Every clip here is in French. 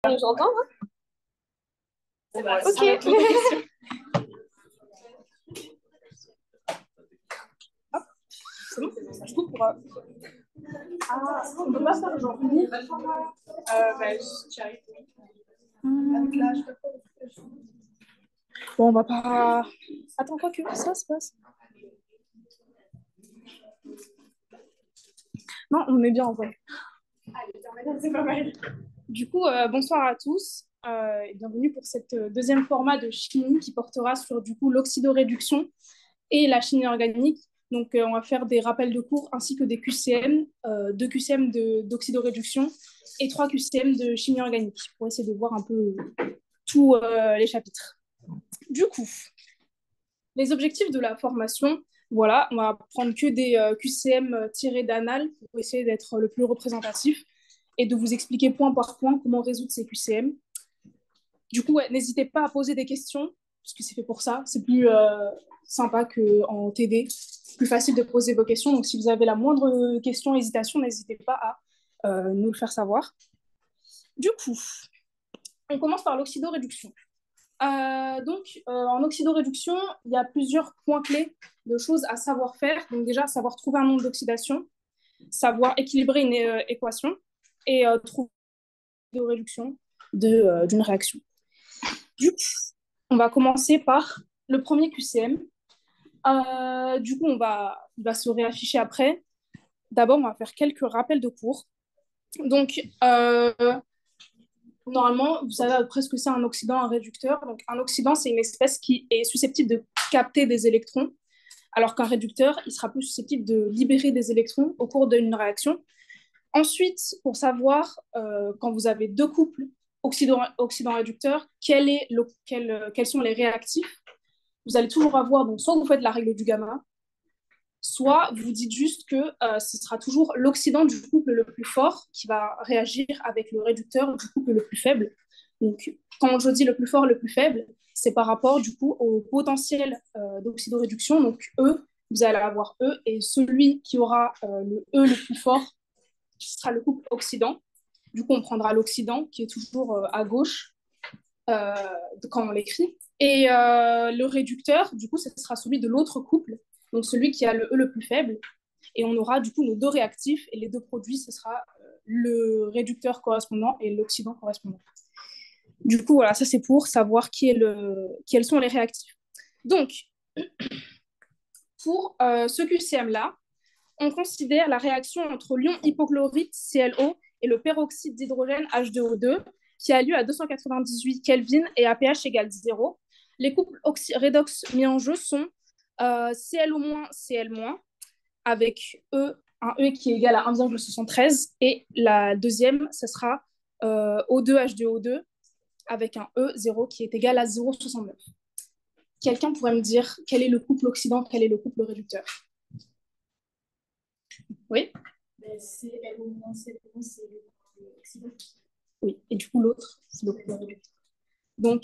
On nous entend, hein? Ok. C'est bon. Du coup, on peut pas faire aujourd'hui. J'y arrive. Bon, on va pas. Attends, quoi que ça se passe. Non, on est bien en vrai. C'est pas mal. Du coup, bonsoir à tous et bienvenue pour cette deuxième format de chimie qui portera sur du coup l'oxydoréduction et la chimie organique. Donc, on va faire des rappels de cours ainsi que des QCM, 2 QCM d'oxydoréduction et 3 QCM de chimie organique pour essayer de voir un peu tous les chapitres. Du coup, les objectifs de la formation, voilà, on va prendre que des QCM tirés d'Anal pour essayer d'être le plus représentatif et de vous expliquer point par point comment résoudre ces QCM. Du coup, ouais, n'hésitez pas à poser des questions, parce que c'est fait pour ça. C'est plus sympa qu'en TD. C'est plus facile de poser vos questions. Donc, si vous avez la moindre question, hésitation, n'hésitez pas à nous le faire savoir. Du coup, on commence par l'oxydoréduction. En oxydoréduction, il y a plusieurs points clés de choses à savoir faire. Donc, déjà, savoir trouver un nombre d'oxydation, savoir équilibrer une équation et trouver de réduction d'une réaction. Du coup, on va commencer par le premier QCM. Du coup, il va se réafficher après. D'abord, on va faire quelques rappels de cours. Donc, normalement, vous savez à peu près ce que c'est un oxydant, un réducteur. Donc, un oxydant, c'est une espèce qui est susceptible de capter des électrons, alors qu'un réducteur, il sera plus susceptible de libérer des électrons au cours d'une réaction. Ensuite, pour savoir, quand vous avez deux couples oxydant-réducteur, quels sont les réactifs, vous allez toujours avoir, donc soit vous faites la règle du gamma, soit vous dites juste que ce sera toujours l'oxydant du couple le plus fort qui va réagir avec le réducteur du couple le plus faible. Donc, quand je dis le plus fort, le plus faible, c'est par rapport du coup au potentiel d'oxydoréduction. Donc, E, vous allez avoir E, et celui qui aura le E le plus fort, ce sera le couple oxydant. Du coup, on prendra l'oxydant qui est toujours à gauche euh, quand on l'écrit. Et le réducteur, du coup, ce sera celui de l'autre couple, donc celui qui a le E le plus faible. Et on aura du coup nos deux réactifs et les deux produits, ce sera le réducteur correspondant et l'oxydant correspondant. Du coup, voilà, ça c'est pour savoir quels sont les réactifs. Donc, pour ce QCM-là, on considère la réaction entre l'ion hypochlorite ClO et le peroxyde d'hydrogène H2O2 qui a lieu à 298 Kelvin et à pH égale 0. Les couples redox mis en jeu sont ClO-, Cl-, avec un E qui est égal à 1,73 et la deuxième, ce sera O2H2O2 avec un E0 qui est égal à 0,69. Quelqu'un pourrait me dire quel est le couple oxydant, quel est le couple réducteur? Oui. ClO-, Cl-, c'est l'oxydant. Oui, et du coup, l'autre, c'est le couple réducteur. Donc,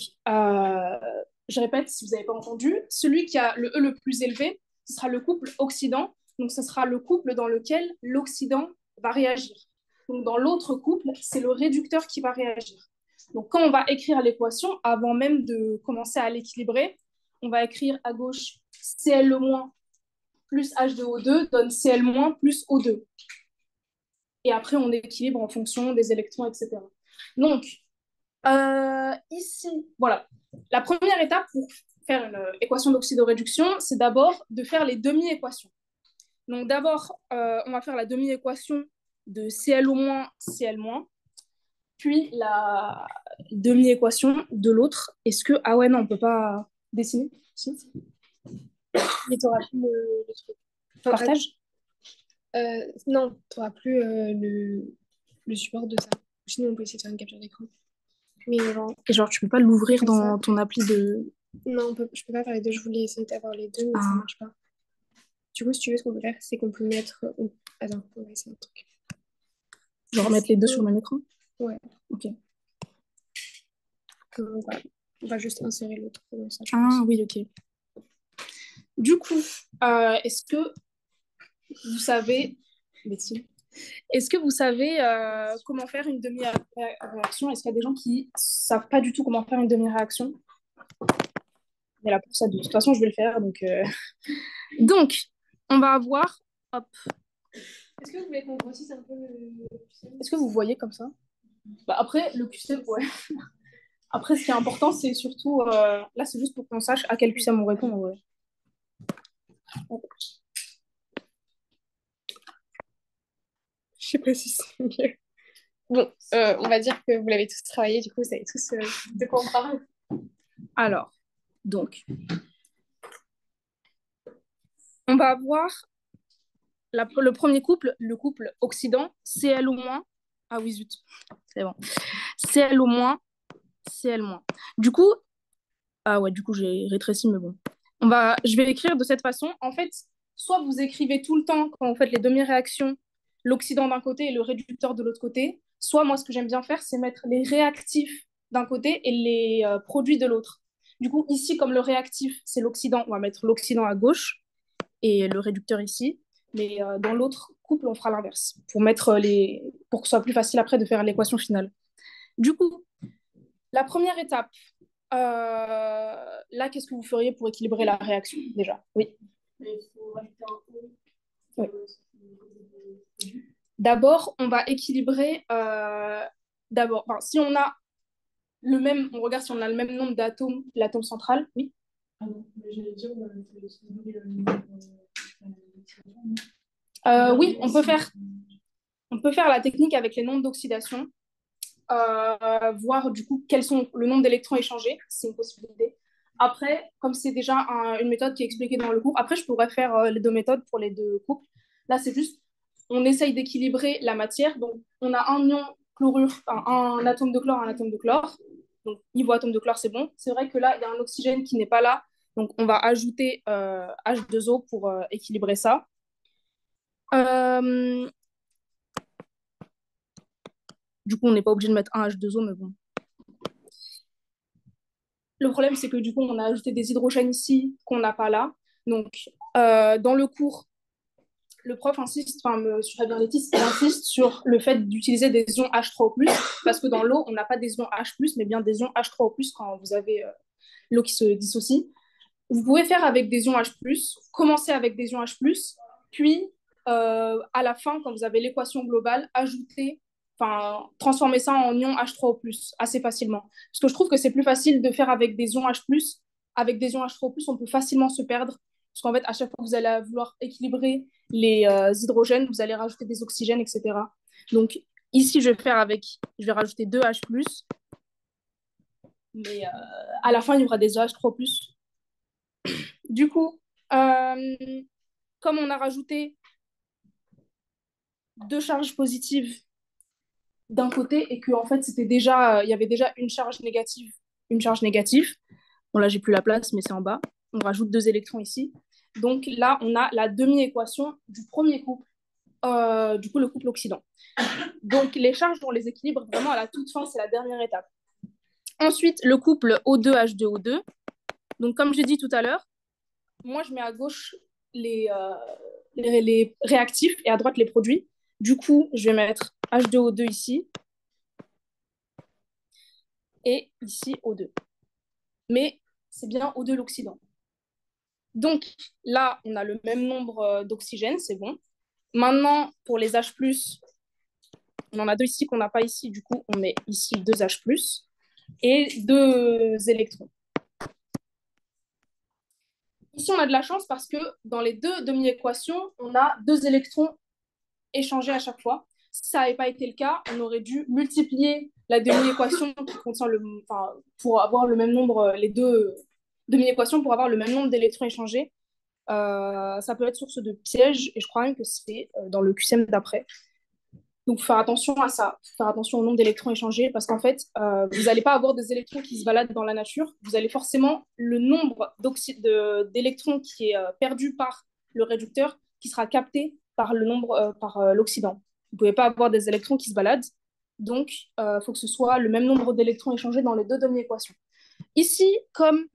je répète, si vous n'avez pas entendu, celui qui a le E le plus élevé, ce sera le couple oxydant. Donc, ce sera le couple dans lequel l'oxydant va réagir. Donc, dans l'autre couple, c'est le réducteur qui va réagir. Donc, quand on va écrire l'équation, avant même de commencer à l'équilibrer, on va écrire à gauche Cl- plus H2O2 donne Cl- plus O2. Et après, on équilibre en fonction des électrons, etc. Donc, ici, voilà. La première étape pour faire une équation d'oxydoréduction, c'est d'abord de faire les demi-équations. Donc d'abord, on va faire la demi-équation de ClO-, Cl-, puis la demi-équation de l'autre. Est-ce que... Ah ouais, non, on ne peut pas dessiner. Si. Et tu n'auras plus le truc. Partage. Non, tu n'auras plus le support de ça. Sinon, on peut essayer de faire une capture d'écran. Mais genre, Et genre, tu peux pas l'ouvrir dans ça. ton appli de... Non, je peux pas faire les deux. Je voulais essayer d'avoir les deux, mais ça marche pas. Du coup, si tu veux, ce qu'on peut faire, c'est qu'on peut mettre... Attends, on va essayer un truc. Genre mettre les deux sur le même écran? Ouais. Ok. Voilà. On va juste insérer l'autre. Ça, oui, ok. Du coup, est-ce que vous savez... Betty, Est-ce que vous savez comment faire une demi-réaction? Est-ce qu'il y a des gens qui ne savent pas du tout comment faire une demi-réaction? Mais là, pour ça, de toute façon, je vais le faire. Donc on va avoir... Hop. Est-ce que vous voulez qu'on grossisse un peu le QCM? Est-ce que vous voyez comme ça? Bah, après, le QCM, ouais. Après, ce qui est important, c'est surtout... là, c'est juste pour qu'on sache à quel QCM on répond. Ouais. Je sais pas si c'est mieux. Bon, on va dire que vous l'avez tous travaillé, du coup, vous savez tous de quoi on parle. Alors, donc, on va avoir le premier couple, le couple oxydant, Cl-. Ah oui, zut, c'est bon. Cl-, Cl-. Du coup, ah ouais, du coup, j'ai rétréci, mais bon. Je vais écrire de cette façon. En fait, soit vous écrivez tout le temps, quand vous faites les demi-réactions, l'oxydant d'un côté et le réducteur de l'autre côté. Soit, moi, ce que j'aime bien faire, c'est mettre les réactifs d'un côté et les produits de l'autre. Du coup, ici, comme le réactif, c'est l'oxydant, on va mettre l'oxydant à gauche et le réducteur ici. Mais dans l'autre couple, on fera l'inverse pour que ce soit plus facile après de faire l'équation finale. Du coup, la première étape, là, qu'est-ce que vous feriez pour équilibrer la réaction déjà? Oui. Oui. D'abord, on va équilibrer. D'abord, enfin, si on a le même, on regarde si on a le même nombre d'atomes, l'atome central, oui. Ah non, mais j'allais dire, oui, on peut faire la technique avec les nombres d'oxydation, voir du coup quels sont le nombre d'électrons échangés, c'est une possibilité. Après, comme c'est déjà une méthode qui est expliquée dans le cours, après je pourrais faire les deux méthodes pour les deux couples. Là, c'est juste, on essaye d'équilibrer la matière. Donc, on a un ion chlorure, enfin, un atome de chlore, un atome de chlore. Donc, niveau atome de chlore, c'est bon. C'est vrai que là, il y a un oxygène qui n'est pas là. Donc, on va ajouter H2O pour équilibrer ça. Euh, du coup, on n'est pas obligé de mettre un H2O, mais bon. Le problème, c'est que du coup, on a ajouté des hydrogènes ici qu'on n'a pas là. Donc, dans le cours, le prof insiste, enfin, monsieur Fabien Letis, il insiste sur le fait d'utiliser des ions H3O+, parce que dans l'eau, on n'a pas des ions H+, mais bien des ions H3O+, quand vous avez l'eau qui se dissocie. Vous pouvez faire avec des ions H+, commencer avec des ions H+, puis à la fin, quand vous avez l'équation globale, ajouter, enfin, transformer ça en ion H3O+, assez facilement. Parce que je trouve que c'est plus facile de faire avec des ions H+, avec des ions H3O+, on peut facilement se perdre, parce qu'en fait, à chaque fois que vous allez vouloir équilibrer les hydrogènes, vous allez rajouter des oxygènes, etc. Donc, ici, je vais rajouter 2 H+, mais à la fin, il y aura des H3+. Du coup, comme on a rajouté deux charges positives d'un côté et que en fait c'était déjà il y avait déjà une charge négative, une charge négative. Bon là j'ai plus la place mais c'est en bas. On rajoute deux électrons ici. Donc là on a la demi-équation du premier couple, du coup le couple oxydant. Donc les charges on les équilibre vraiment à la toute fin, c'est la dernière étape. Ensuite le couple O2H2O2. Donc comme j'ai dit tout à l'heure, moi je mets à gauche les réactifs et à droite les produits. Du coup, je vais mettre H2O2 ici et ici O2. Mais c'est bien O2 l'oxydant. Donc là, on a le même nombre d'oxygène, c'est bon. Maintenant, pour les H+, on en a deux ici qu'on n'a pas ici. Du coup, on met ici deux H+, et deux électrons. Ici, on a de la chance parce que dans les deux demi-équations, on a deux électrons échangés à chaque fois. Si ça n'avait pas été le cas, on aurait dû multiplier la demi-équation qui contient pour avoir le même nombre, les deux demi-équations pour avoir le même nombre d'électrons échangés. Ça peut être source de piège et je crois même que c'est dans le QCM d'après. Donc, faut faire attention à ça, faut faire attention au nombre d'électrons échangés parce qu'en fait, vous n'allez pas avoir des électrons qui se baladent dans la nature. Vous allez forcément le nombre d'électrons qui est perdu par le réducteur qui sera capté par l'oxydant. Vous ne pouvez pas avoir des électrons qui se baladent. Donc, il faut que ce soit le même nombre d'électrons échangés dans les deux demi-équations. Ici, comme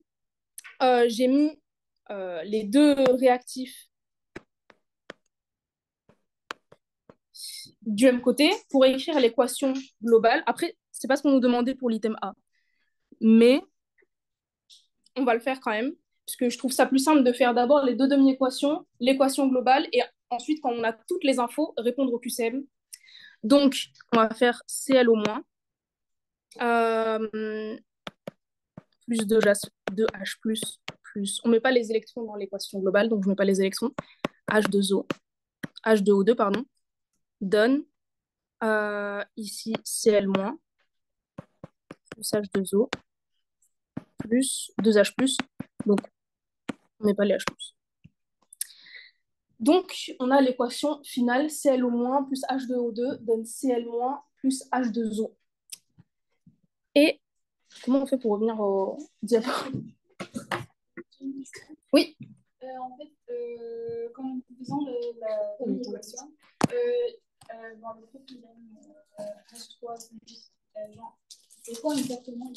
j'ai mis les deux réactifs Du même côté, pour écrire l'équation globale, après, c'est pas ce qu'on nous demandait pour l'item A, mais on va le faire quand même, parce que je trouve ça plus simple de faire d'abord les deux demi-équations, l'équation globale, et ensuite, quand on a toutes les infos, répondre au QCM. Donc, on va faire CL au moins, plus 2H plus, on met pas les électrons dans l'équation globale, donc je mets pas les électrons, H2O, H2O2, pardon, donne, ici CL moins, plus H2O, plus 2H+, donc on met pas les H+. Donc, on a l'équation finale ClO- plus H2O2 donne Cl- plus H2O. Et comment on fait pour revenir au diapo? Oui. En fait, quand nous faisons la équation, dans le fait qu'il donne H3 plus genre, c'est quoi exactement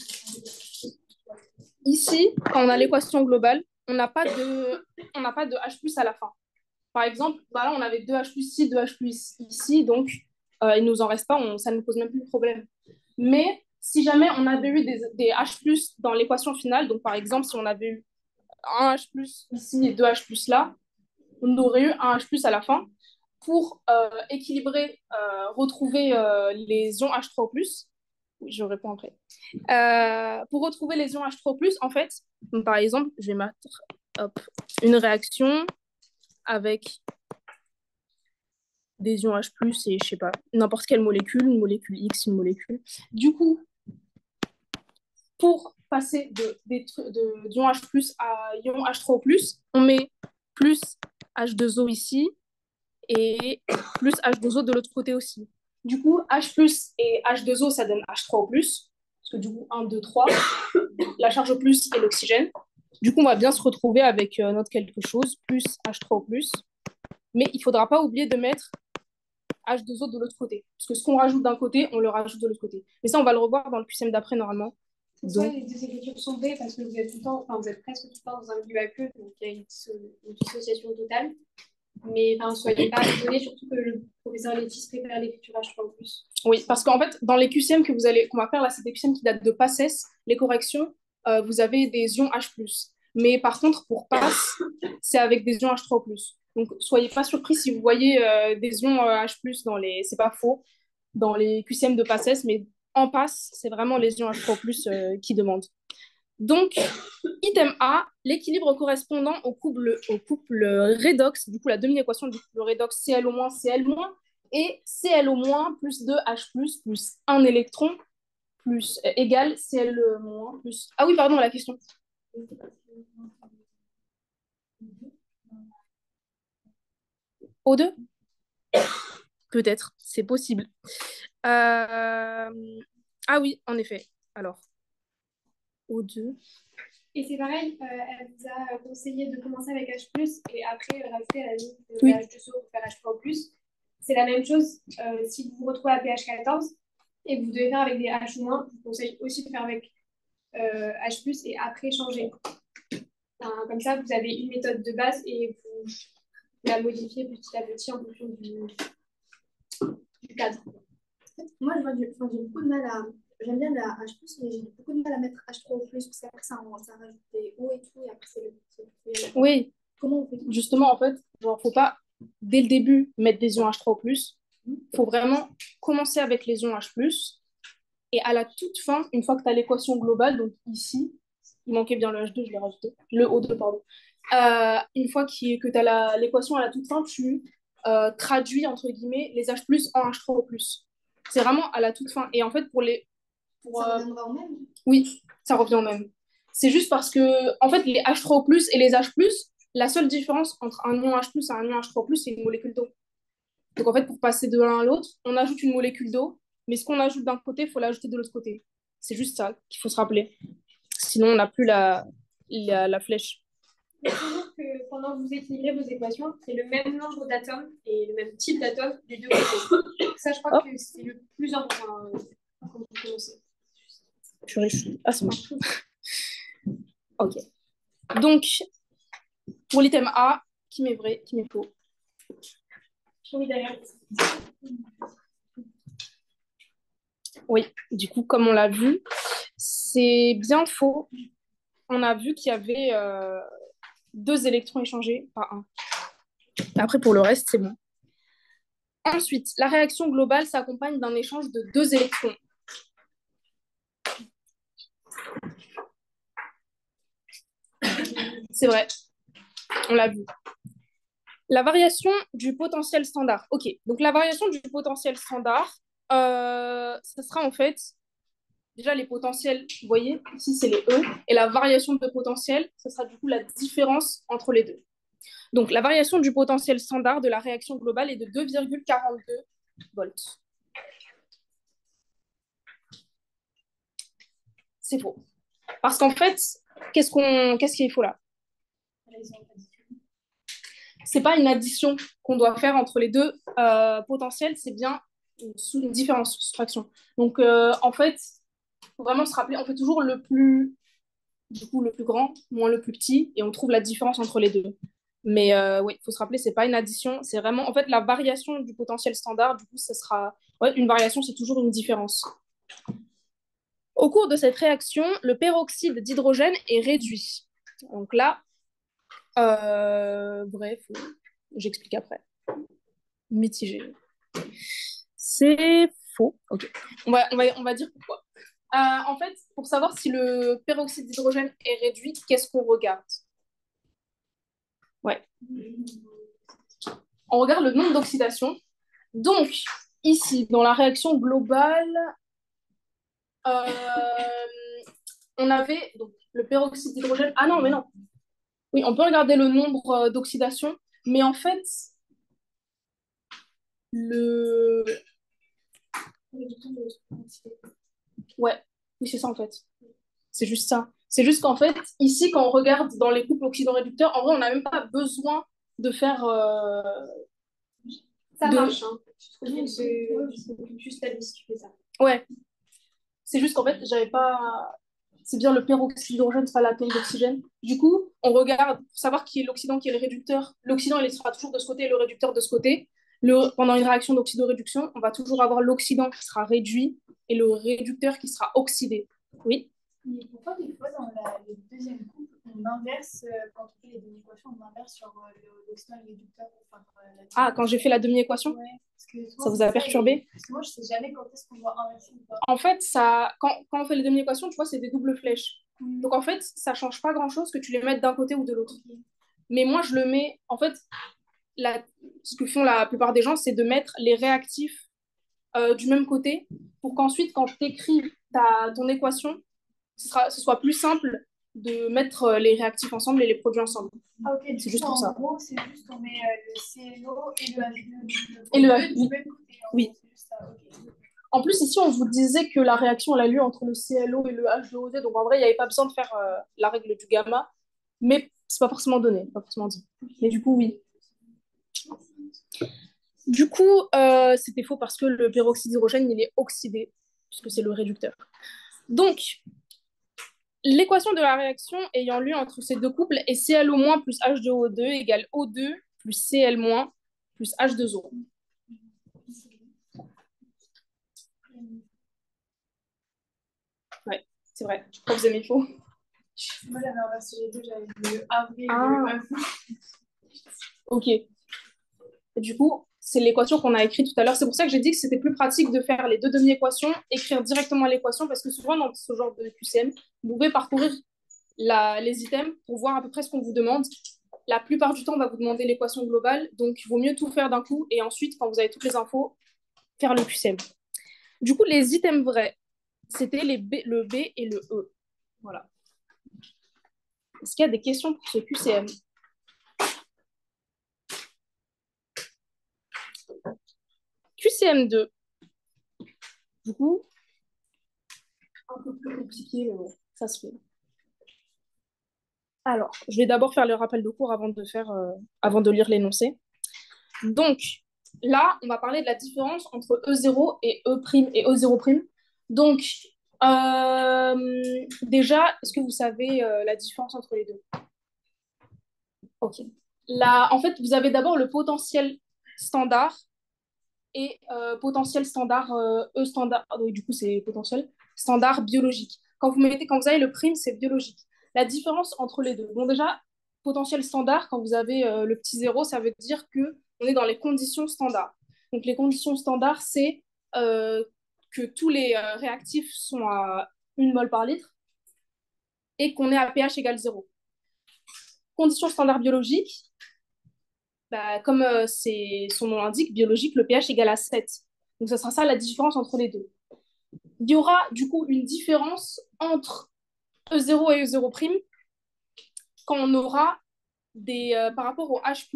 ici, quand on a l'équation globale, on n'a pas de H+ à la fin. Par exemple, bah là, on avait 2H+ ici, 2H+ ici, donc il ne nous en reste pas, ça ne nous pose même plus de problème. Mais si jamais on avait eu des H+ dans l'équation finale, donc par exemple, si on avait eu un H+ ici et 2H+ là, on aurait eu un H+ à la fin. Pour équilibrer, retrouver les ions H3+, oui, je réponds après. Pour retrouver les ions H3+, en fait, par exemple, je vais mettre une réaction avec des ions H+, et je sais pas, n'importe quelle molécule, une molécule X, une molécule. Du coup, pour passer d'ion H+ à ion H3+, on met plus H2O ici et plus H2O de l'autre côté aussi. Du coup, H+ et H2O, ça donne H3+, parce que du coup, 1, 2, 3, la charge au plus et l'oxygène. Du coup, on va bien se retrouver avec notre quelque chose, plus H3+, mais il ne faudra pas oublier de mettre H2O de l'autre côté. Parce que ce qu'on rajoute d'un côté, on le rajoute de l'autre côté. Mais ça, on va le revoir dans le QCM d'après, normalement. Donc, les deux écritures sont vraies parce que vous êtes tout le temps, enfin, vous êtes presque tout le temps dans un milieu aqueux, donc il y a une dissociation totale. Mais ne soyez pas étonnés, surtout que le professeur Létis prépare l'écriture H3 en plus. Oui, parce qu'en fait, dans les QCM qu'on va faire, là, c'est des QCM qui datent de PASSES, les corrections, vous avez des ions H+. Mais par contre, pour PASS, c'est avec des ions H3+. Donc, soyez pas surpris si vous voyez des ions H+, c'est pas faux, dans les QCM de PASSES, mais en PASS, c'est vraiment les ions H3+, qui demandent. Donc, item A, l'équilibre correspondant au couple redox, du coup la demi-équation du couple redox ClO-, Cl- et Cl- plus 2H+, plus 1 électron, plus égale Cl- plus... Ah oui, pardon, la question. O2? Peut-être, c'est possible. Ah oui, en effet. Alors, O2... Et c'est pareil, elle vous a conseillé de commencer avec H+, et après rajouter à la limite de H2O pour faire H3+. C'est la même chose si vous vous retrouvez à pH 14 et que vous devez faire avec des H-, je vous conseille aussi de faire avec H+, et après changer. Comme ça, vous avez une méthode de base et vous la modifiez petit à petit en fonction du cadre. Moi, j'ai beaucoup de mal à... J'aime bien la H+, mais j'ai beaucoup de mal à mettre H3O+, parce qu'après, ça rajoute des O et tout, et après, c'est Oui. Comment on fait? Justement, en fait, genre, faut pas, dès le début, mettre des ions H3+. Il faut vraiment commencer avec les ions H+. Et à la toute fin, une fois que tu as l'équation globale, donc ici, il manquait bien le H2, je l'ai rajouté, le O2, pardon. Une fois que tu as l'équation à la toute fin, tu traduis, entre guillemets, les H+, en H3O+. C'est vraiment à la toute fin. Et en fait, ça reviendra au même? Oui, ça revient au même. C'est juste parce que, en fait, les H3O+, et les H+, la seule différence entre un ion H+ et un ion H3+, c'est une molécule d'eau. Donc, en fait, pour passer de l'un à l'autre, on ajoute une molécule d'eau, mais ce qu'on ajoute d'un côté, il faut l'ajouter de l'autre côté. C'est juste ça qu'il faut se rappeler. Sinon, on n'a plus la flèche. Il faut toujours que pendant que vous équilibrez vos équations, c'est le même nombre d'atomes et le même type d'atomes des deux côtés. Ça, je crois que c'est le plus important quand vous commencez. Je réussis. Ah, c'est bon. Ok. Donc, pour l'item A, qui m'est vrai, qui m'est faux. Oui, d'ailleurs. Oui, du coup, comme on l'a vu, c'est bien faux. On a vu qu'il y avait 2 électrons échangés, pas un. Après, pour le reste, c'est bon. Ensuite, la réaction globale s'accompagne d'un échange de 2 électrons. C'est vrai, on l'a vu. La variation du potentiel standard. Ok, donc la variation du potentiel standard, ce sera en fait, déjà les potentiels, vous voyez, ici c'est les E, et la variation de potentiel, ce sera du coup la différence entre les deux. Donc la variation du potentiel standard de la réaction globale est de 2,42 volts. C'est faux. Parce qu'en fait, qu'est-ce qui est faux là? C'est pas une addition qu'on doit faire entre les deux potentiels, c'est bien une différence, une soustraction. Donc en fait, il faut vraiment se rappeler, on fait toujours le plus grand moins le plus petit et on trouve la différence entre les deux. Mais oui, il faut se rappeler, c'est pas une addition, c'est vraiment en fait la variation du potentiel standard. Du coup, ça sera une variation, c'est toujours une différence. Au cours de cette réaction, le peroxyde d'hydrogène est réduit. Donc là, bref, j'explique après. Mitigé. C'est faux. Ok. On va dire pourquoi. En fait, pour savoir si le peroxyde d'hydrogène est réduit, qu'est-ce qu'on regarde? Ouais. On regarde le nombre d'oxydation. Donc, ici, dans la réaction globale, on avait donc, le peroxyde d'hydrogène. Ah non, mais non. Oui, on peut regarder le nombre d'oxydation, mais en fait, le... Ouais, oui, c'est ça en fait. C'est juste ça. C'est juste qu'en fait, ici, quand on regarde dans les couples oxydoréducteurs, en vrai, on n'a même pas besoin de faire... Ça de... marche, hein. C'est juste la vie si tu fais ça. Ouais. C'est juste qu'en fait, j'avais pas... C'est bien le peroxyde d'hydrogène, c'est pas l'atome d'oxygène. Du coup, on regarde pour savoir qui est l'oxydant, qui est le réducteur. L'oxydant, il sera toujours de ce côté et le réducteur de ce côté. Pendant une réaction d'oxydoréduction, on va toujours avoir l'oxydant qui sera réduit et le réducteur qui sera oxydé. Oui. Mais pourquoi des fois dans le deuxième couple, on inverse, quand on fait les demi-équations, on inverse sur l'oxydant et le réducteur enfin, Ah, quand j'ai fait la demi-équation, ouais, ça vous a perturbé? Parce que moi, je ne sais jamais quand est-ce qu'on doit inverser ou pas. En fait, quand on fait les demi-équations, tu vois, c'est des doubles flèches. Donc en fait, ça ne change pas grand-chose que tu les mettes d'un côté ou de l'autre. Mais moi, je le mets... En fait, ce que font la plupart des gens, c'est de mettre les réactifs du même côté pour qu'ensuite, quand tu écris ton équation, ce soit plus simple de mettre les réactifs ensemble et les produits ensemble. Ah, ok, c'est juste pour ça. En gros, c'est juste on met le CLO et le H2O. Et le H2O. Du même côté. Oui. Ça, okay. En plus, ici, on vous disait que la réaction elle a lieu entre le CLO et le H2OD. Donc, en vrai, il n'y avait pas besoin de faire la règle du gamma. Mais c'est pas forcément donné, pas forcément dit. Mais du coup, oui. Du coup, c'était faux parce que le peroxyde d'hydrogène, il est oxydé, puisque c'est le réducteur. Donc, l'équation de la réaction ayant lieu entre ces deux couples est ClO- plus H2O2 égale O2 plus Cl- plus H2O. Ouais, c'est vrai. Je crois que vous aimez faux. Moi, j'avais inversé les deux, j'avais le avril et le Ok. Et du coup, c'est l'équation qu'on a écrite tout à l'heure. C'est pour ça que j'ai dit que c'était plus pratique de faire les deux demi-équations, écrire directement l'équation, parce que souvent, dans ce genre de QCM, vous pouvez parcourir les items pour voir à peu près ce qu'on vous demande. La plupart du temps, on va vous demander l'équation globale, donc il vaut mieux tout faire d'un coup, et ensuite, quand vous avez toutes les infos, faire le QCM. Du coup, les items vrais, c'était le B et le E. Voilà. Est-ce qu'il y a des questions pour ce QCM? QCM2. Du coup, un peu plus compliqué, mais bon, ça se fait. Alors, je vais d'abord faire le rappel de cours avant de lire l'énoncé. Donc, là, on va parler de la différence entre E0 et E' et E0'. Donc, déjà, est-ce que vous savez la différence entre les deux? Ok. Là, en fait, vous avez d'abord le potentiel standard et potentiel standard, E standard, oui, du coup c'est potentiel, standard biologique. Quand vous avez le prime, c'est biologique. La différence entre les deux, bon déjà, potentiel standard, quand vous avez le petit zéro, ça veut dire qu'on est dans les conditions standards. Donc les conditions standards, c'est que tous les réactifs sont à 1 mol par litre et qu'on est à pH égale 0. Conditions standards biologiques, bah, comme son nom l'indique, biologique, le pH égale à 7. Donc, ce sera ça la différence entre les deux. Il y aura du coup une différence entre E0 et E0' quand on aura par rapport au H+,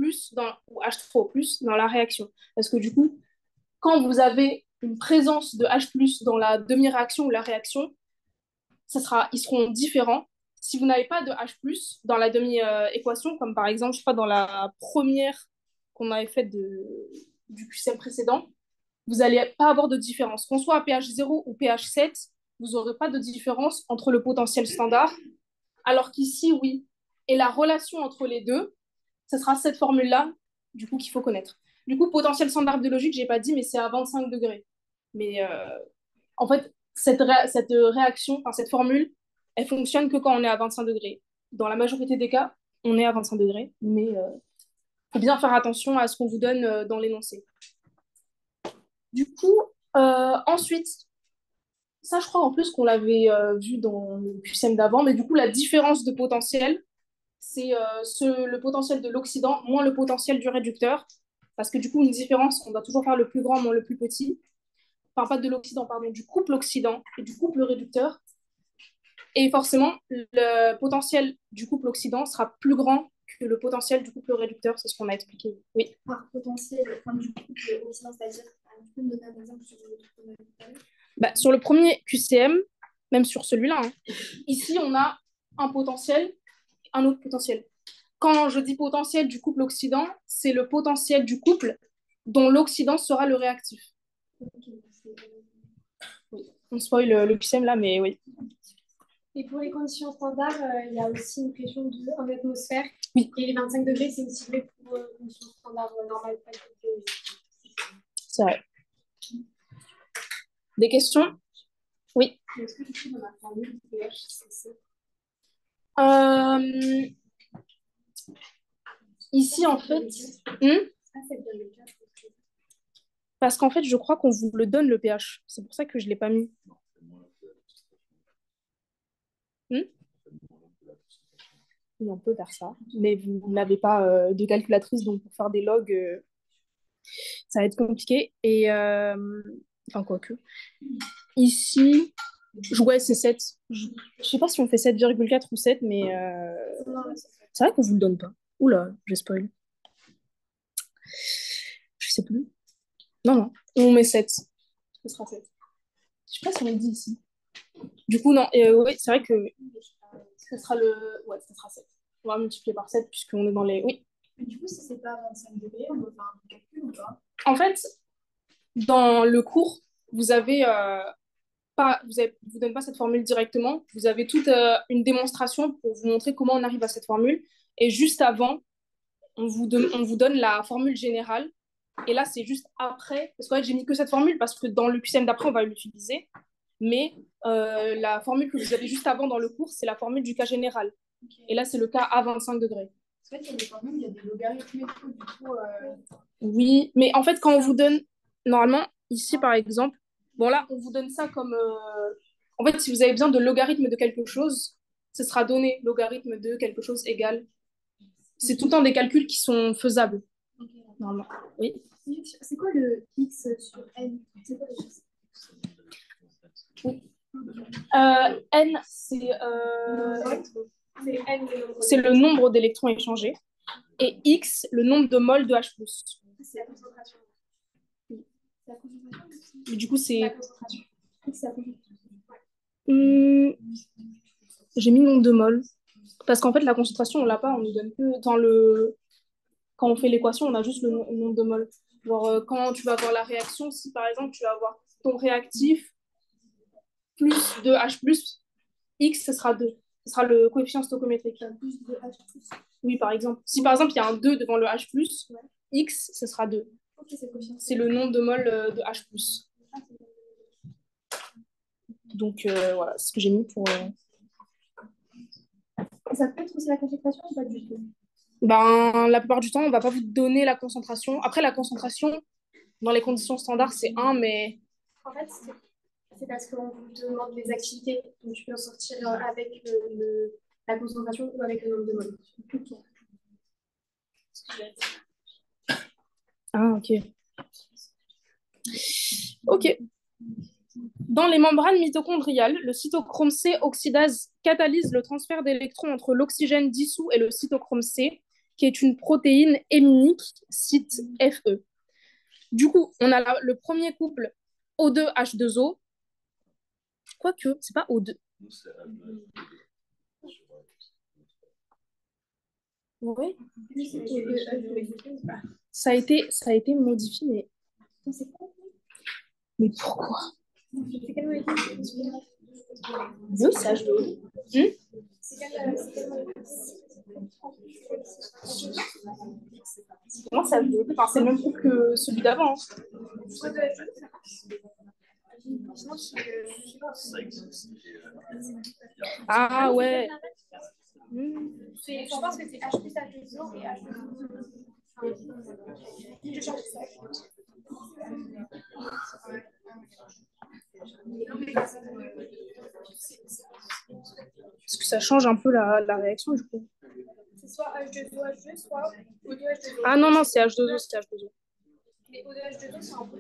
ou H3O+, dans la réaction. Parce que du coup, quand vous avez une présence de H+, dans la demi-réaction ou la réaction, ils seront différents. Si vous n'avez pas de H+, dans la demi-équation, comme par exemple, je sais pas, dans la première qu'on avait faite du QCM précédent, vous n'allez pas avoir de différence. Qu'on soit à pH 0 ou pH 7, vous n'aurez pas de différence entre le potentiel standard, alors qu'ici, oui. Et la relation entre les deux, ce sera cette formule-là, du coup, qu'il faut connaître. Du coup, potentiel standard biologique, je n'ai pas dit, mais c'est à 25 degrés. Mais en fait, cette réaction, enfin, cette formule, elle fonctionne que quand on est à 25 degrés. Dans la majorité des cas, on est à 25 degrés, mais il faut bien faire attention à ce qu'on vous donne dans l'énoncé. Du coup, ensuite, ça, je crois en plus qu'on l'avait vu dans le QCM d'avant, mais du coup, la différence de potentiel, c'est le potentiel de l'oxydant moins le potentiel du réducteur. Parce que du coup, une différence, on doit toujours faire le plus grand moins le plus petit. Enfin, pas de l'oxydant, pardon, du couple oxydant et du couple réducteur. Et forcément, le potentiel du couple oxydant sera plus grand que le potentiel du couple réducteur, c'est ce qu'on a expliqué. Oui. Par potentiel, enfin, du couple oxydant, c'est-à-dire, tu peux me donner un exemple sur le truc bah, sur le premier QCM, même sur celui-là, hein, ici, on a un potentiel, un autre potentiel. Quand je dis potentiel du couple oxydant, c'est le potentiel du couple dont l'oxydant sera le réactif. Oui. On spoil le QCM là, mais oui. Et pour les conditions standards, il y a aussi une pression de 1 atmosphère. Oui. Et les 25 degrés, c'est aussi vrai pour les conditions standards normales. C'est vrai. Des questions? Oui. Est-ce que tu peux dans la formule pH, c'est ici, en fait... Parce qu'en fait, je crois qu'on vous le donne, le pH. C'est pour ça que je ne l'ai pas mis. Oui, on peut faire ça. Mais vous n'avez pas de calculatrice, donc pour faire des logs, ça va être compliqué. Et... Enfin, quoique. Ici, ouais, c'est 7. Je ne sais pas si on fait 7,4 ou 7, mais c'est vrai qu'on vous le donne pas. Oula, j'ai spoil. Je sais plus. Non, non, on met 7. Ce sera 7. Je sais pas si on le dit ici. Du coup, non, oui, c'est vrai que ce sera ouais, ça sera 7. On va multiplier par 7 puisqu'on est dans les... Oui. Mais du coup, si c'est pas 25 degrés, on peut faire un calcul ou pas? En fait, dans le cours, vous avez vous donne pas cette formule directement. Vous avez toute une démonstration pour vous montrer comment on arrive à cette formule. Et juste avant, on vous donne la formule générale. Et là, c'est juste après. Parce qu'en fait, j'ai mis que cette formule parce que dans le QCM d'après, on va l'utiliser. Mais la formule que vous avez juste avant dans le cours, c'est la formule du cas général. Okay. Et là, c'est le cas à 25 degrés. En fait, il y a des formules, il y a des logarithmes et tout, du coup... Oui, mais en fait, quand on vous donne... Normalement, ici, par exemple, bon là, on vous donne ça comme... En fait, si vous avez besoin de logarithme de quelque chose, ce sera donné logarithme de quelque chose égal. C'est tout le temps des calculs qui sont faisables. Okay. Normalement. Oui. C'est quoi le x sur n? C'est quoi le x? Oui. N, c'est le nombre d'électrons échangés. Et X, le nombre de moles de H+. C'est la concentration. Oui. La concentration. Et du coup, c'est... La concentration. C'est la concentration. J'ai mis nombre de moles. Parce qu'en fait, la concentration, on l'a pas. On nous donne que dans le... Quand on fait l'équation, on a juste le nombre de moles. Genre, quand tu vas voir la réaction, si par exemple, tu vas avoir ton réactif plus de H+, X, ce sera 2. Ce sera le coefficient stoichiométrique. Plus de H+. Oui, par exemple. Si par exemple, il y a un 2 devant le H+, ouais. X, ce sera 2. C'est le nom de mol de H+. Donc, voilà, c'est ce que j'ai mis pour... Ça peut être aussi la concentration ou pas du tout? Ben, la plupart du temps, on ne va pas vous donner la concentration. Après, la concentration, dans les conditions standards, c'est 1, mais... En fait, c'est parce qu'on vous demande des activités. Donc, tu peux en sortir avec la concentration ou avec le nombre de moles. Ah, ok. Ok. Dans les membranes mitochondriales, le cytochrome C oxydase catalyse le transfert d'électrons entre l'oxygène dissous et le cytochrome C, qui est une protéine héminique, site Fe. Du coup, on a le premier couple O2H2O. Quoique, c'est pas O2. Oui. Ça a été modifié, mais... Mais pourquoi? Oui, c'est H2O. Comment ça H2O? Enfin, c'est le même couple que celui d'avant. Ah ouais. Je pense que c'est H plus H2O et H2O. Je cherche ça. Est-ce que ça change un peu la réaction du coup? C'est soit H2O, H2, soit O2, H2O. Ah non, non, c'est H2O, c'est H2O. Mais O2, H2O, c'est un peu...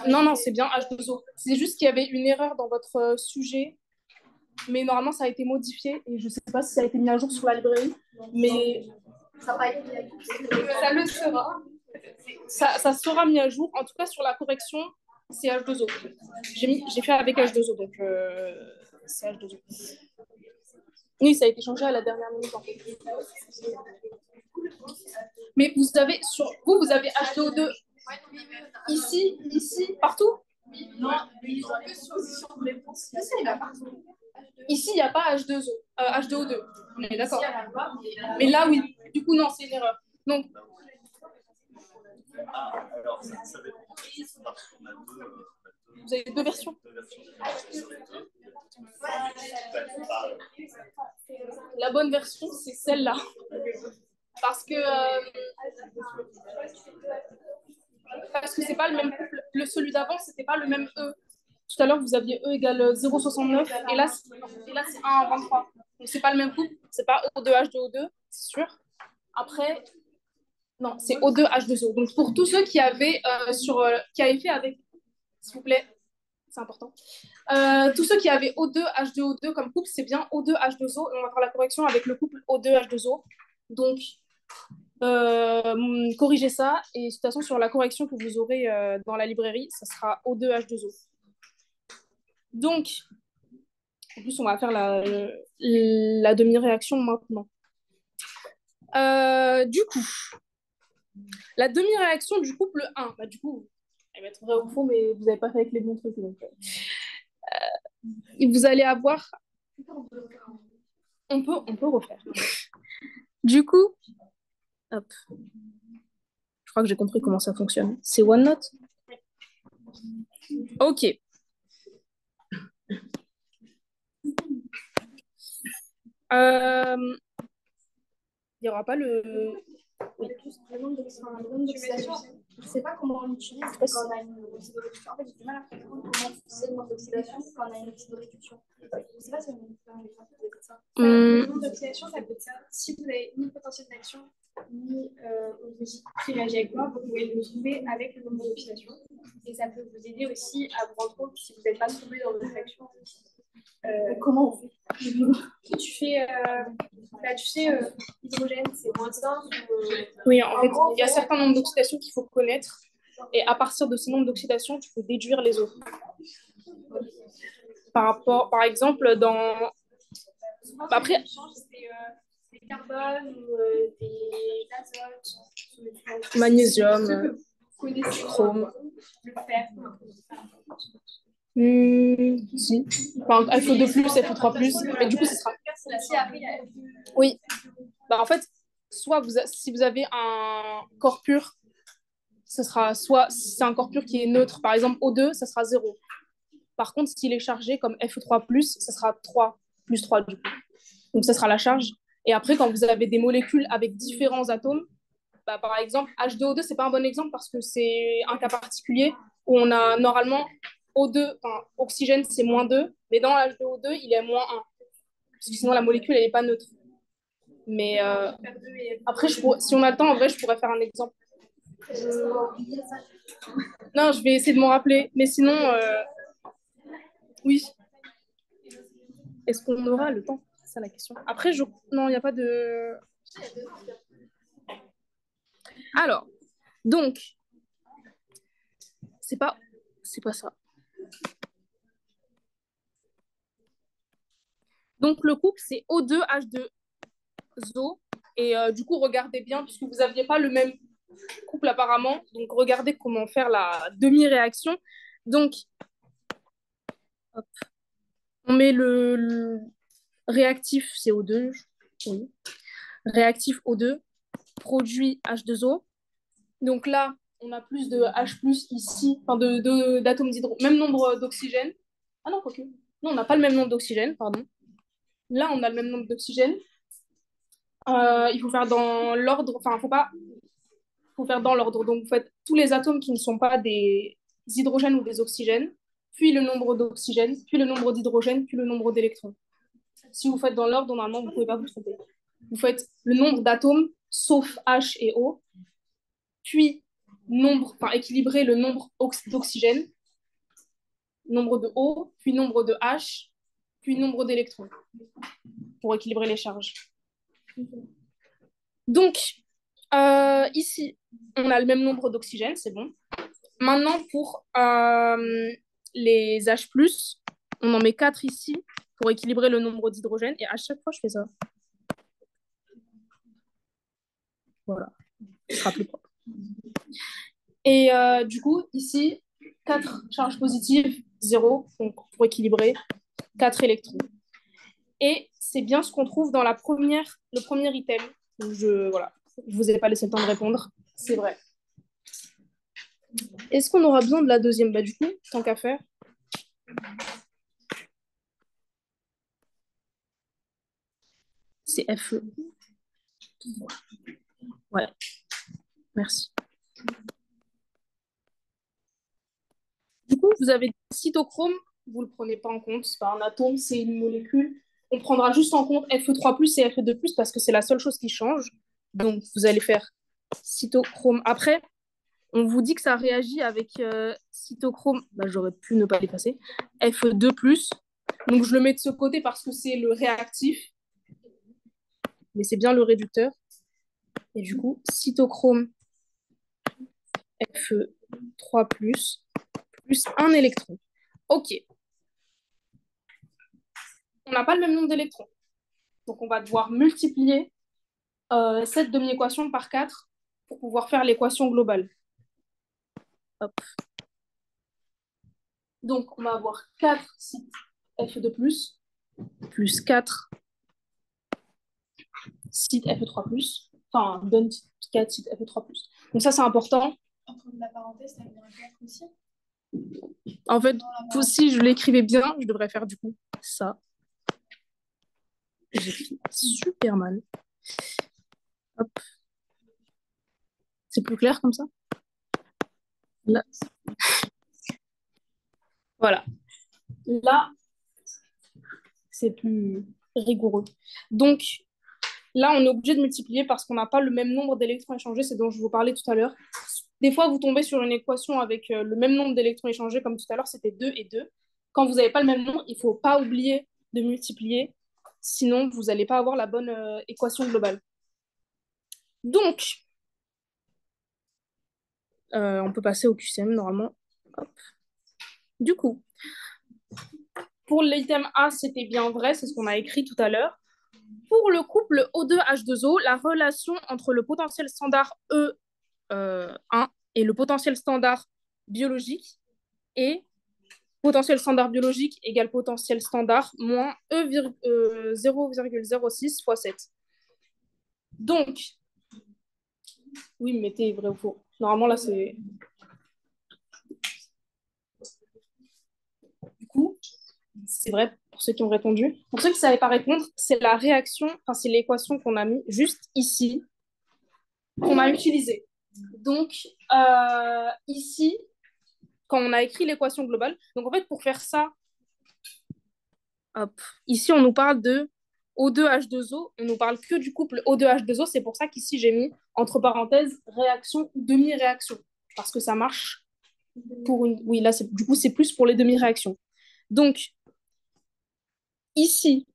Non, non, c'est bien H2O. C'est juste qu'il y avait une erreur dans votre sujet, mais normalement ça a été modifié et je ne sais pas si ça a été mis à jour sur la librairie, mais ça le sera. Ça sera mis à jour. En tout cas, sur la correction, c'est H2O. J'ai fait avec H2O, donc c'est H2O. Oui, ça a été changé à la dernière minute en fait. Mais vous avez vous avez H2O2 ici, partout? Non, mais ils ont que sur position de réponse. Ici, il n'y a pas H2O, H2O2. On est d'accord. Mais là, oui. Du coup, non, c'est une erreur. Donc, alors, ça dépend. Vous avez deux versions. La bonne version, c'est celle-là. Parce que c'est pas le même couple. Celui d'avant, c'était pas le même E. Tout à l'heure, vous aviez E égale 0,69 et là, c'est 1,23. Donc, c'est pas le même couple. C'est pas O2H2O2, c'est sûr. Après, non, c'est O2H2O. Donc, pour tous ceux qui avaient, qui avaient fait avec, s'il vous plaît, c'est important. Tous ceux qui avaient O2H2O2 comme couple, c'est bien O2H2O. Et on va faire la correction avec le couple O2H2O. Donc, corrigez ça. Et de toute façon, sur la correction que vous aurez dans la librairie, ça sera O2H2O. Donc, en plus, on va faire la demi-réaction maintenant. Du coup, la demi-réaction du couple 1, bah, du coup, elle va être vraie ou faux, mais vous n'avez pas fait avec les bons trucs. Donc, vous allez avoir... On peut refaire. Du coup, hop. Je crois que j'ai compris comment ça fonctionne. C'est OneNote? Ok. Il n'y aura pas le... Oui. Le nombre d'oxydation, je ne sais pas comment on l'utilise quand on a une oxydoréduction. En fait, j'ai du mal à comprendre comment tu sais le nombre d'oxydation quand on a une oxydoréduction. Je ne sais pas si on peut ça. Le nombre d'oxydation, ça peut être ça. Si vous n'avez ni potentiel d'action, ni oxygène qui réagit avec moi, vous pouvez le trouver avec le nombre d'oxydation. Et ça peut vous aider aussi à vous rendre compte si vous n'êtes pas trouvé dans votre réaction. Comment on fait? Tu fais, tu sais, hydrogène, c'est moins 1. Oui, en fait, il y a certains nombres d'oxydation qu'il faut connaître. Et à partir de ces nombres d'oxydation, tu peux déduire les autres. Par exemple, dans... Après... des carbones ou des azotes. Magnésium, chrome. Le fer. Si. Enfin, FO2+, FO3+, mais du coup, ce sera... Oui. Bah, en fait, soit si vous avez un corps pur, ce sera soit, si c'est un corps pur qui est neutre, par exemple O2, ça sera 0. Par contre, s'il est chargé comme Fe3+, ça sera 3, plus 3 du coup. Donc, ça sera la charge. Et après, quand vous avez des molécules avec différents atomes, bah, par exemple, H2O2, ce n'est pas un bon exemple parce que c'est un cas particulier où on a normalement O2, enfin, oxygène, c'est -2, mais dans H2O2, il est -1. Parce que sinon, la molécule, elle n'est pas neutre. Mais après, si on a le temps, en vrai, je pourrais faire un exemple. Non, je vais essayer de m'en rappeler. Mais sinon, oui. Est-ce qu'on aura le temps? C'est ça la question. Après, non, il n'y a pas de... Alors, donc, c'est pas ça. Donc, le couple, c'est O2H2O. Et du coup, regardez bien, puisque vous n'aviez pas le même couple apparemment. Donc, regardez comment faire la demi-réaction. Donc, hop, on met le réactif CO2. Oui. Réactif O2, produit H2O. Donc là, on a plus de H+, ici, enfin d'atomes d'hydro, même nombre d'oxygène. Ah non, quoique. Non, on n'a pas le même nombre d'oxygène, pardon. Là, on a le même nombre d'oxygène. Il faut faire dans l'ordre, enfin, faut faire dans l'ordre. Donc, vous faites tous les atomes qui ne sont pas des hydrogènes ou des oxygènes, puis le nombre d'oxygène, puis le nombre d'hydrogène, puis le nombre d'électrons. Si vous faites dans l'ordre, normalement, vous ne pouvez pas vous tromper. Vous faites le nombre d'atomes, sauf H et O, puis équilibrer le nombre d'oxygène, nombre de O, puis nombre de H, puis nombre d'électrons, pour équilibrer les charges. Donc, ici, on a le même nombre d'oxygène, c'est bon. Maintenant, pour les H+, on en met 4 ici pour équilibrer le nombre d'hydrogène. Et à chaque fois, je fais ça. Voilà, ce sera plus propre. Et du coup, ici, 4 charges positives, 0, donc pour équilibrer 4 électrons. Et c'est bien ce qu'on trouve dans le premier item. Voilà, je vous ai pas laissé le temps de répondre. C'est vrai. Est-ce qu'on aura besoin de la deuxième? Bah, du coup, tant qu'à faire. C'est FE. Ouais, merci. Du coup, vous avez cytochrome, vous ne le prenez pas en compte, c'est pas un atome, c'est une molécule. On prendra juste en compte Fe3+, et Fe2+, parce que c'est la seule chose qui change. Donc, vous allez faire cytochrome. Après, on vous dit que ça réagit avec cytochrome. Bah, j'aurais pu ne pas l'effacer. Fe2+. Donc, je le mets de ce côté parce que c'est le réactif. Mais c'est bien le réducteur. Et du coup, cytochrome Fe3+, plus un électron. OK. On n'a pas le même nombre d'électrons. Donc, on va devoir multiplier cette demi-équation par 4 pour pouvoir faire l'équation globale. Hop. Donc, on va avoir 4 sites Fe2+, plus 4 sites Fe3+, enfin, donne 4 sites Fe3+. Donc ça, c'est important. Entre la parenthèse, ça veut dire 4 aussi. En fait, si je l'écrivais bien, je devrais faire du coup ça. J'écris super mal. Hop. C'est plus clair comme ça? Là. Voilà. Là, c'est plus rigoureux. Donc, là, on est obligé de multiplier parce qu'on n'a pas le même nombre d'électrons échangés, c'est dont je vous parlais tout à l'heure. Des fois, vous tombez sur une équation avec le même nombre d'électrons échangés, comme tout à l'heure, c'était 2 et 2. Quand vous n'avez pas le même nombre, il ne faut pas oublier de multiplier, sinon vous n'allez pas avoir la bonne équation globale. Donc, on peut passer au QCM normalement. Hop. Du coup, pour l'item A, c'était bien vrai, c'est ce qu'on a écrit tout à l'heure. Pour le couple O2H2O, la relation entre le potentiel standard E1 et le potentiel standard biologique est potentiel standard biologique égale potentiel standard moins E 0,06 fois 7. Donc, oui, mettez vrai ou faux. Normalement, là, c'est... Du coup, c'est vrai pour ceux qui ont répondu. Pour ceux qui ne savaient pas répondre, c'est la réaction, enfin, c'est l'équation qu'on a mis juste ici, qu'on a utilisée. Donc, ici, quand on a écrit l'équation globale, donc en fait, pour faire ça, hop, ici, on nous parle de O2H2O, on nous parle que du couple O2H2O, c'est pour ça qu'ici, j'ai mis, entre parenthèses, réaction ou demi-réaction, parce que ça marche pour une... Oui, là, du coup, c'est plus pour les demi-réactions. Donc, ici,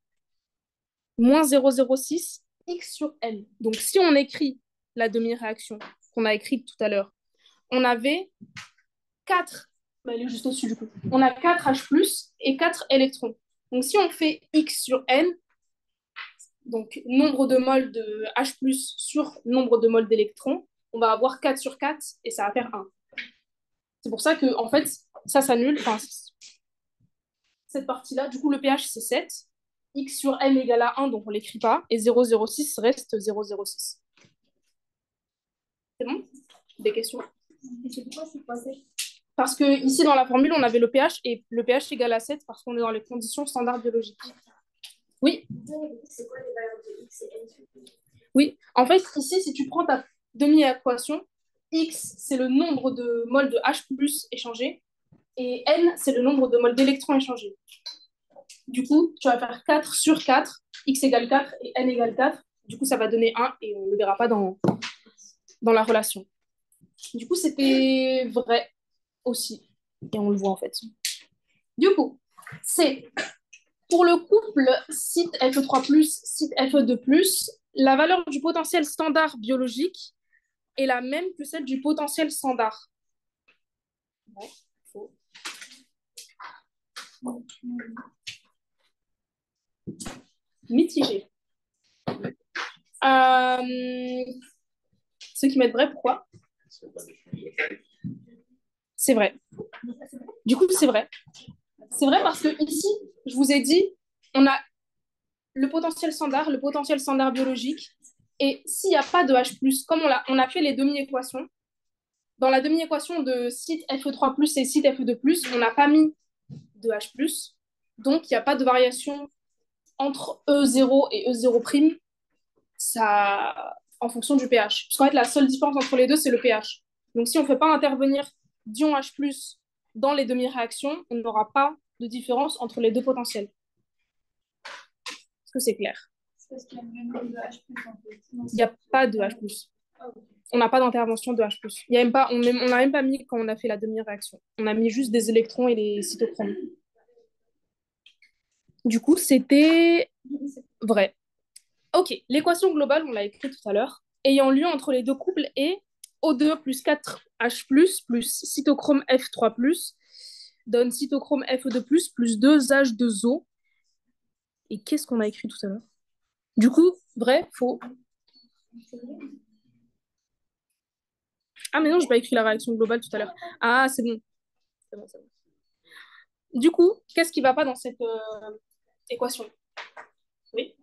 moins 0,06 x sur N. Donc, si on écrit la demi-réaction qu'on a écrite tout à l'heure, on avait 4, elle est juste au-dessus du coup, on a 4 H+, et 4 électrons. Donc, si on fait x sur N, donc nombre de moles de H+, sur nombre de moles d'électrons, on va avoir 4 sur 4, et ça va faire 1. C'est pour ça que, en fait, ça s'annule, enfin, cette partie-là, du coup, le pH, c'est 7. X sur N égale à 1, donc on ne l'écrit pas. Et 0,06 reste 0,06. C'est bon? Des questions? Et c'est pourquoi c'est passé? Parce que ici, dans la formule, on avait le pH, et le pH égale à 7 parce qu'on est dans les conditions standards biologiques. Oui? C'est quoi les valeurs de X et N? Oui. En fait, ici, si tu prends ta demi-équation, X, c'est le nombre de moles de H+ échangés, et N, c'est le nombre de moles d'électrons échangés. Du coup, tu vas faire 4 sur 4, x égale 4 et n égale 4. Du coup, ça va donner 1 et on ne le verra pas dans la relation. Du coup, c'était vrai aussi. Et on le voit en fait. Du coup, c'est pour le couple site Fe3+, site Fe2+, la valeur du potentiel standard biologique est la même que celle du potentiel standard. Ouais, faux. Mitigé. Ceux qui mettent vrai, pourquoi? C'est vrai. Du coup, c'est vrai. C'est vrai parce que ici, je vous ai dit, on a le potentiel standard biologique. Et s'il n'y a pas de H+, comme on a fait les demi-équations, dans la demi-équation de site Fe3+, et site Fe2+, on n'a pas mis de H+. Donc, il n'y a pas de variation entre E0 et E0', ça, en fonction du pH. Puisqu'en fait, la seule différence entre les deux, c'est le pH. Donc, si on ne fait pas intervenir d'ion H+, dans les demi-réactions, on n'aura pas de différence entre les deux potentiels. Est-ce que c'est clair? C'est parce qu'il y a le même nombre de H+, en fait. Il n'y a pas de H+. On n'a pas d'intervention de H+. Il y a même pas, on n'a même pas mis quand on a fait la demi-réaction. On a mis juste des électrons et des cytochromes. Du coup, c'était vrai. Ok, l'équation globale, on l'a écrite tout à l'heure. Ayant lieu entre les deux couples est O2 plus 4H+, plus cytochrome F3+, donne cytochrome Fe2+, plus 2H2O. Et qu'est-ce qu'on a écrit tout à l'heure? Du coup, vrai, faux? Ah, mais non, je n'ai pas écrit la réaction globale tout à l'heure. Ah, c'est bon. C'est bon, c'est bon. Du coup, qu'est-ce qui ne va pas dans cette équation? Oui?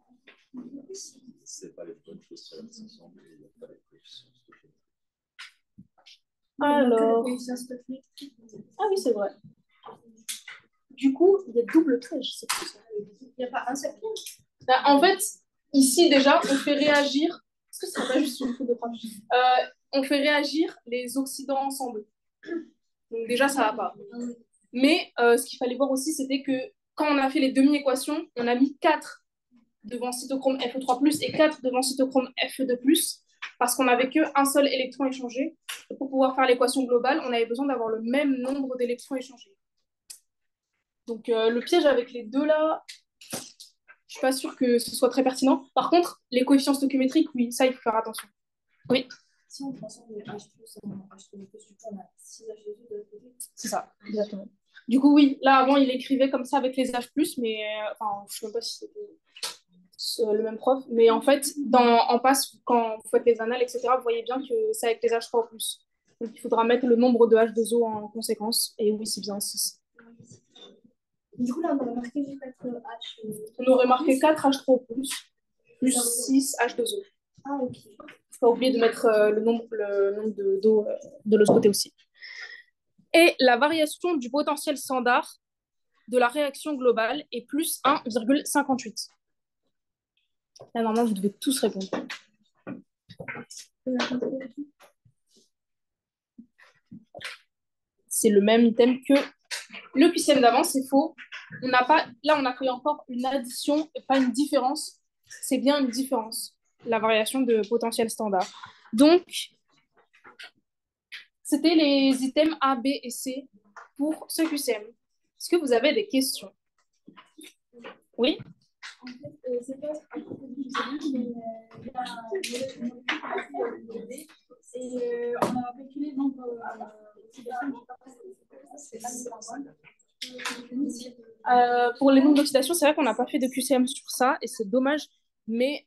C'est pas les bonnes choses sur la ensemble, il n'y a pas les coefficients. Alors... Ah oui, c'est vrai. Du coup, il y a double piège. Il n'y a pas un seul piège. En fait, ici, déjà, on fait réagir... Est-ce que ça va pas juste une faute de frappe? On fait réagir les oxydants ensemble. Donc déjà, ça va pas. Mais ce qu'il fallait voir aussi, c'était que quand on a fait les demi-équations, on a mis 4 devant cytochrome Fe3+, et 4 devant cytochrome Fe2+, parce qu'on n'avait qu'un seul électron échangé. Et pour pouvoir faire l'équation globale, on avait besoin d'avoir le même nombre d'électrons échangés. Donc le piège avec les deux là, je ne suis pas sûre que ce soit très pertinent. Par contre, les coefficients stoichiométriques, oui, ça, il faut faire attention. Oui. Si on transforme les H+, en H2+, du coup, on a 6 H2 de l'autre côté. C'est ça, exactement. Du coup, oui, là, avant, il écrivait comme ça avec les H+, mais enfin, je ne sais même pas si c'était le même prof. Mais en fait, en passe, quand vous faites les annales, etc., vous voyez bien que c'est avec les H3+. Donc, il faudra mettre le nombre de H2O en conséquence. Et oui, c'est bien 6. Du coup, là, on aurait marqué 4 H. On aurait marqué 4 H3+, plus 6 H2O. Ah, ok. pas oublier de mettre le nombre d'eau de l'autre côté aussi. Et la variation du potentiel standard de la réaction globale est plus 1,58. Là, normalement, vous devez tous répondre. C'est le même item que le QCM d'avant, c'est faux. Là, on a fait encore une addition et pas une différence. C'est bien une différence, la variation de potentiel standard. Donc, c'était les items A, B et C pour ce QCM. Est-ce que vous avez des questions? Oui? En fait, c'est pas à propos du QCM, mais il y a et on a calculé le nombre pour les nombres d'oxydation, c'est vrai qu'on n'a pas fait de QCM sur ça et c'est dommage, mais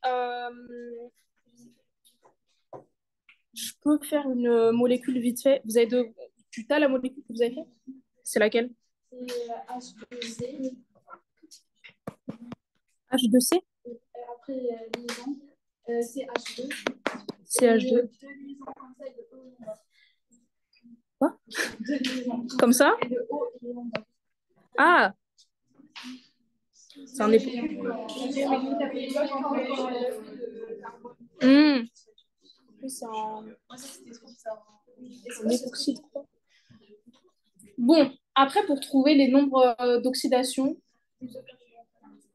je peux faire une molécule vite fait. Tu as la molécule que vous avez fait? C'est laquelle? C'est H2C. H2C? Après, liaison, c'est H2. CH2. Deux liaisons comme ça et de O et en bas. Quoi? Deux liaisons. Comme ça? Et de O et en bas. Ah! C'est un épo. C'est un époxyde. Bon, après, pour trouver les nombres d'oxydation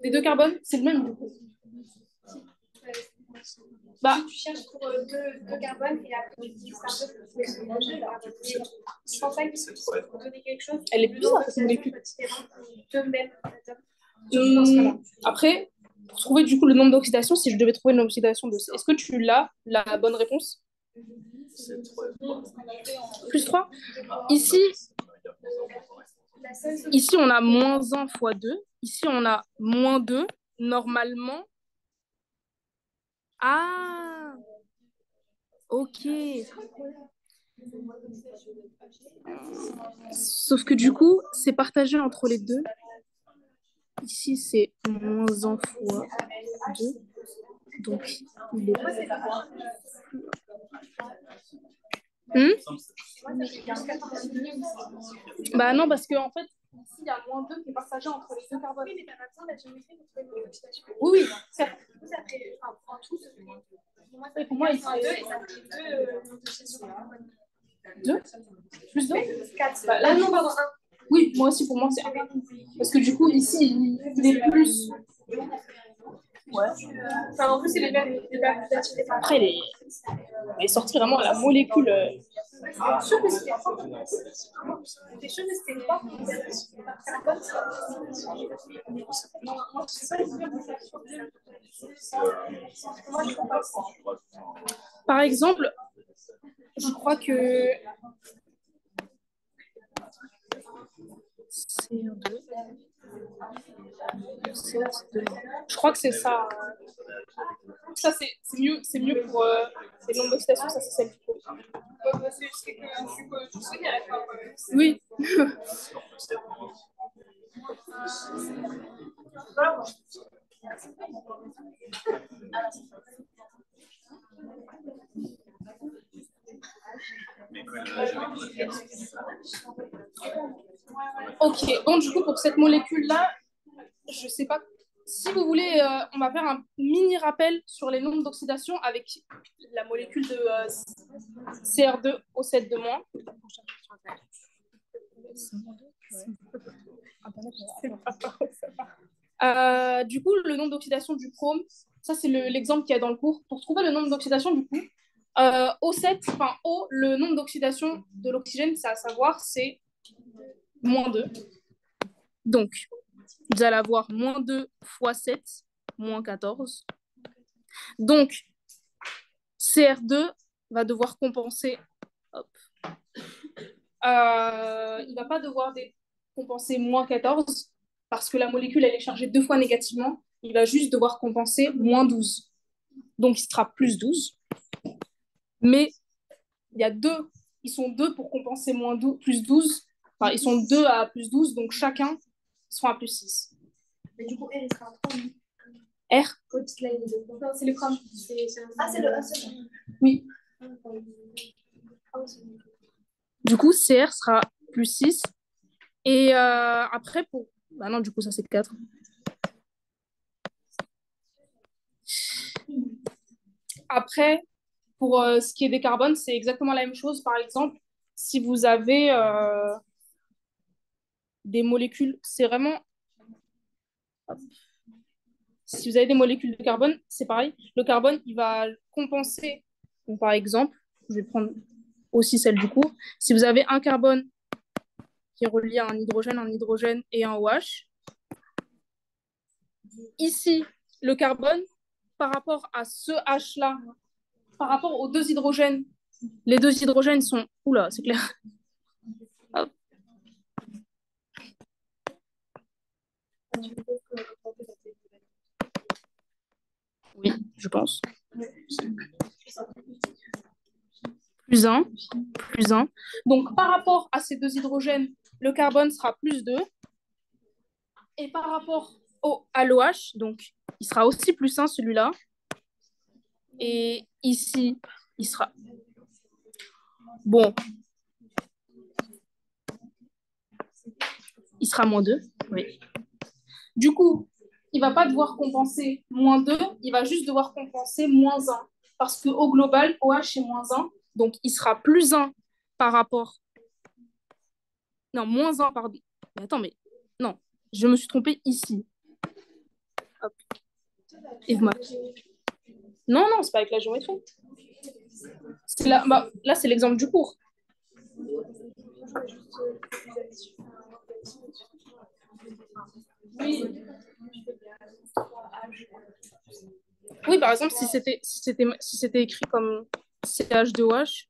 des deux carbones, c'est le même du coup. Bah, tu cherches pour deux carbones et après tu dis ça je pense pas que pour donner quelque chose. Elle est bizarre cette molécule. Deux mêmes atomes. Après, pour trouver du coup le nombre d'oxydation, si je devais trouver une oxydation de C, est-ce que tu l'as, la bonne réponse? Plus 3. Ici, on a moins 1 fois 2. Ici, on a moins 2. Normalement. Ah! Ok. Sauf que du coup, c'est partagé entre les deux. Ici, c'est moins 1 fois 2. Donc, il est... Bah non, parce qu'en fait, ici, il y a moins 2 qui est partagé entre les deux carbones. Oui, mais tu as besoin de la géométrie pour trouver une oxydation. Oui, certes. Pour moi, il fait 2 et ça fait 2 2 plus 2 4. Bah, là, non, pardon, 1. Oui, moi aussi, pour moi, c'est 1. Parce que du coup, ici, il est plus... Ouais. Enfin, en plus, c'est les mêmes. Après, il est sorti vraiment la molécule. Je suis sûre que c'était 3. Je suis sûre que c'était 3. Par exemple, je crois que CO2. Je crois que c'est ça. Ça, c'est mieux pour les nombres d'oxydation, ça, c'est celle du coup. Oui. Ok, donc du coup, pour cette molécule-là, je sais pas. Si vous voulez, on va faire un mini rappel sur les nombres d'oxydation avec la molécule de CR2O7 de moins. Du coup, le nombre d'oxydation du chrome, ça c'est l'exemple qu'il y a dans le cours. Pour trouver le nombre d'oxydation du coup, O7, enfin O, le nombre d'oxydation de l'oxygène, c'est à savoir, c'est moins 2. Donc, vous allez avoir moins 2 fois 7, moins 14. Donc, CR2 va devoir compenser. Hop. Il ne va pas devoir compenser moins 14 parce que la molécule elle est chargée 2 fois négativement. Il va juste devoir compenser moins 12. Donc, il sera plus 12. Mais il y a ils sont 2 pour compenser moins 12, plus 12. Enfin, ils sont 2 à plus 12, donc chacun sera à plus 6. Mais du coup, R, il sera à 3. R Non, c'est le chrome. Ah, c'est le A seul. Oui. Du coup, CR sera plus 6. Et après, pour... Bah non, du coup, ça, c'est 4. Après, pour ce qui est des carbones, c'est exactement la même chose. Par exemple, si vous avez des molécules, c'est vraiment... Si vous avez des molécules de carbone, c'est pareil. Le carbone, il va compenser. Donc, par exemple, je vais prendre aussi celle du cours. Si vous avez un carbone qui est relié à un hydrogène et un OH, ici, le carbone, par rapport à ce H-là, par rapport aux deux hydrogènes, les deux hydrogènes sont... Oula, c'est clair. Hop. Oui, je pense. Plus 1, plus 1. Donc, par rapport à ces deux hydrogènes, le carbone sera plus 2. Et par rapport à l'OH, donc, il sera aussi plus 1, celui-là. Et ici, il sera... Bon. Il sera moins 2. Oui. Du coup, il ne va pas devoir compenser moins 2, il va juste devoir compenser moins 1. Parce qu'au global, OH est moins 1. Donc, il sera plus 1 par rapport... Non, moins 1, pardon. Mais attends, mais... Non, je me suis trompée ici. Hop. Non, non, c'est pas avec la géométrie. Là, bah, là c'est l'exemple du cours. Oui. Oui, par exemple, si c'était écrit comme CH2OH,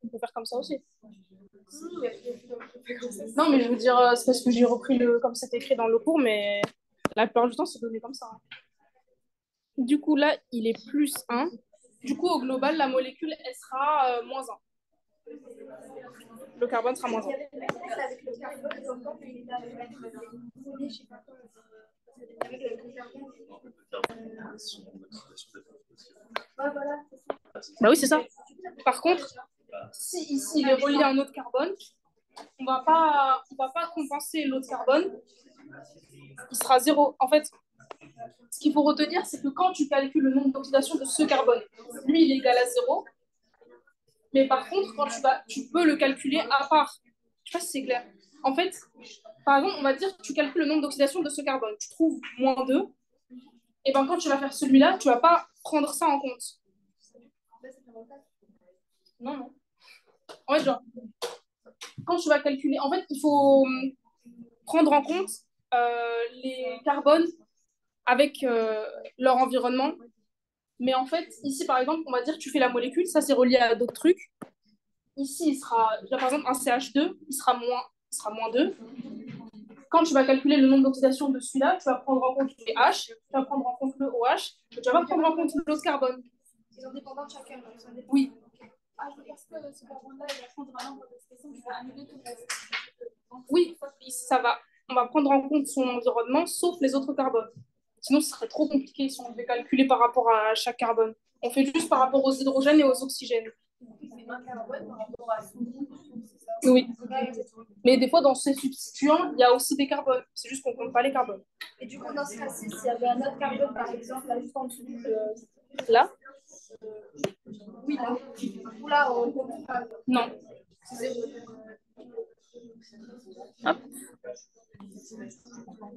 on peut faire comme ça aussi. Non, mais je veux dire, c'est parce que j'ai repris comme c'était écrit dans le cours, mais la plupart du temps, c'est donné comme ça. Du coup, là, il est plus 1. Du coup, au global, la molécule, elle sera moins 1. Le carbone sera moins 1. Bah oui, c'est ça. Par contre, si ici, il est relié à un autre carbone, on va pas compenser l'autre carbone. Il sera 0. En fait, ce qu'il faut retenir, c'est que quand tu calcules le nombre d'oxydation de ce carbone, lui, il est égal à 0. Mais par contre, quand tu peux le calculer à part. Je sais pas si c'est clair. En fait, par exemple, on va dire que tu calcules le nombre d'oxydation de ce carbone. Tu trouves moins 2. Et ben quand tu vas faire celui-là, tu vas pas prendre ça en compte. Non, non. En fait, genre, quand tu vas calculer, en fait, il faut prendre en compte les carbones avec leur environnement. Mais en fait, ici, par exemple, on va dire que tu fais la molécule, ça c'est relié à d'autres trucs. Ici, il sera, là, par exemple, un CH2, il sera moins 2. Quand tu vas calculer le nombre d'oxydation de celui-là, tu vas prendre en compte les H, tu vas prendre en compte le OH, tu vas pas prendre en compte l'autre carbone. Ils sont dépendants de chacun. Oui. Ah, je veux dire que ce carbone-là, il va prendre un nombre d'oxydation, je vais annuler tout le reste. Oui, ça va. On va prendre en compte son environnement, sauf les autres carbones. Sinon, ce serait trop compliqué si on devait calculer par rapport à chaque carbone. On fait juste par rapport aux hydrogènes et aux oxygènes. Oui. Mais des fois, dans ces substituants, il y a aussi des carbones. C'est juste qu'on ne compte pas les carbones. Et du coup, dans ce cas-ci, s'il y avait un autre carbone, par exemple, là, juste en dessous de... Là Oui, là. Ou là, on compte pas. Non. Hop.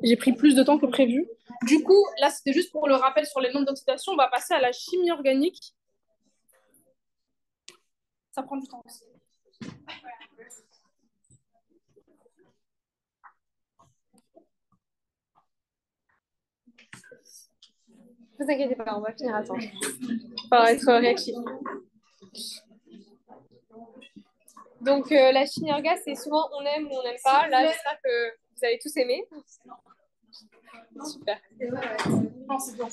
J'ai pris plus de temps que prévu. Du coup, là, c'était juste pour le rappel sur les nombres d'oxydation. On va passer à la chimie organique. Ça prend du temps aussi. Ne vous inquiétez pas, on va finir à temps. On va être réactif. Donc, la chimie orga, c'est souvent on aime ou on n'aime pas. Là, j'espère que vous avez tous aimé. Super. Non, c'est bien.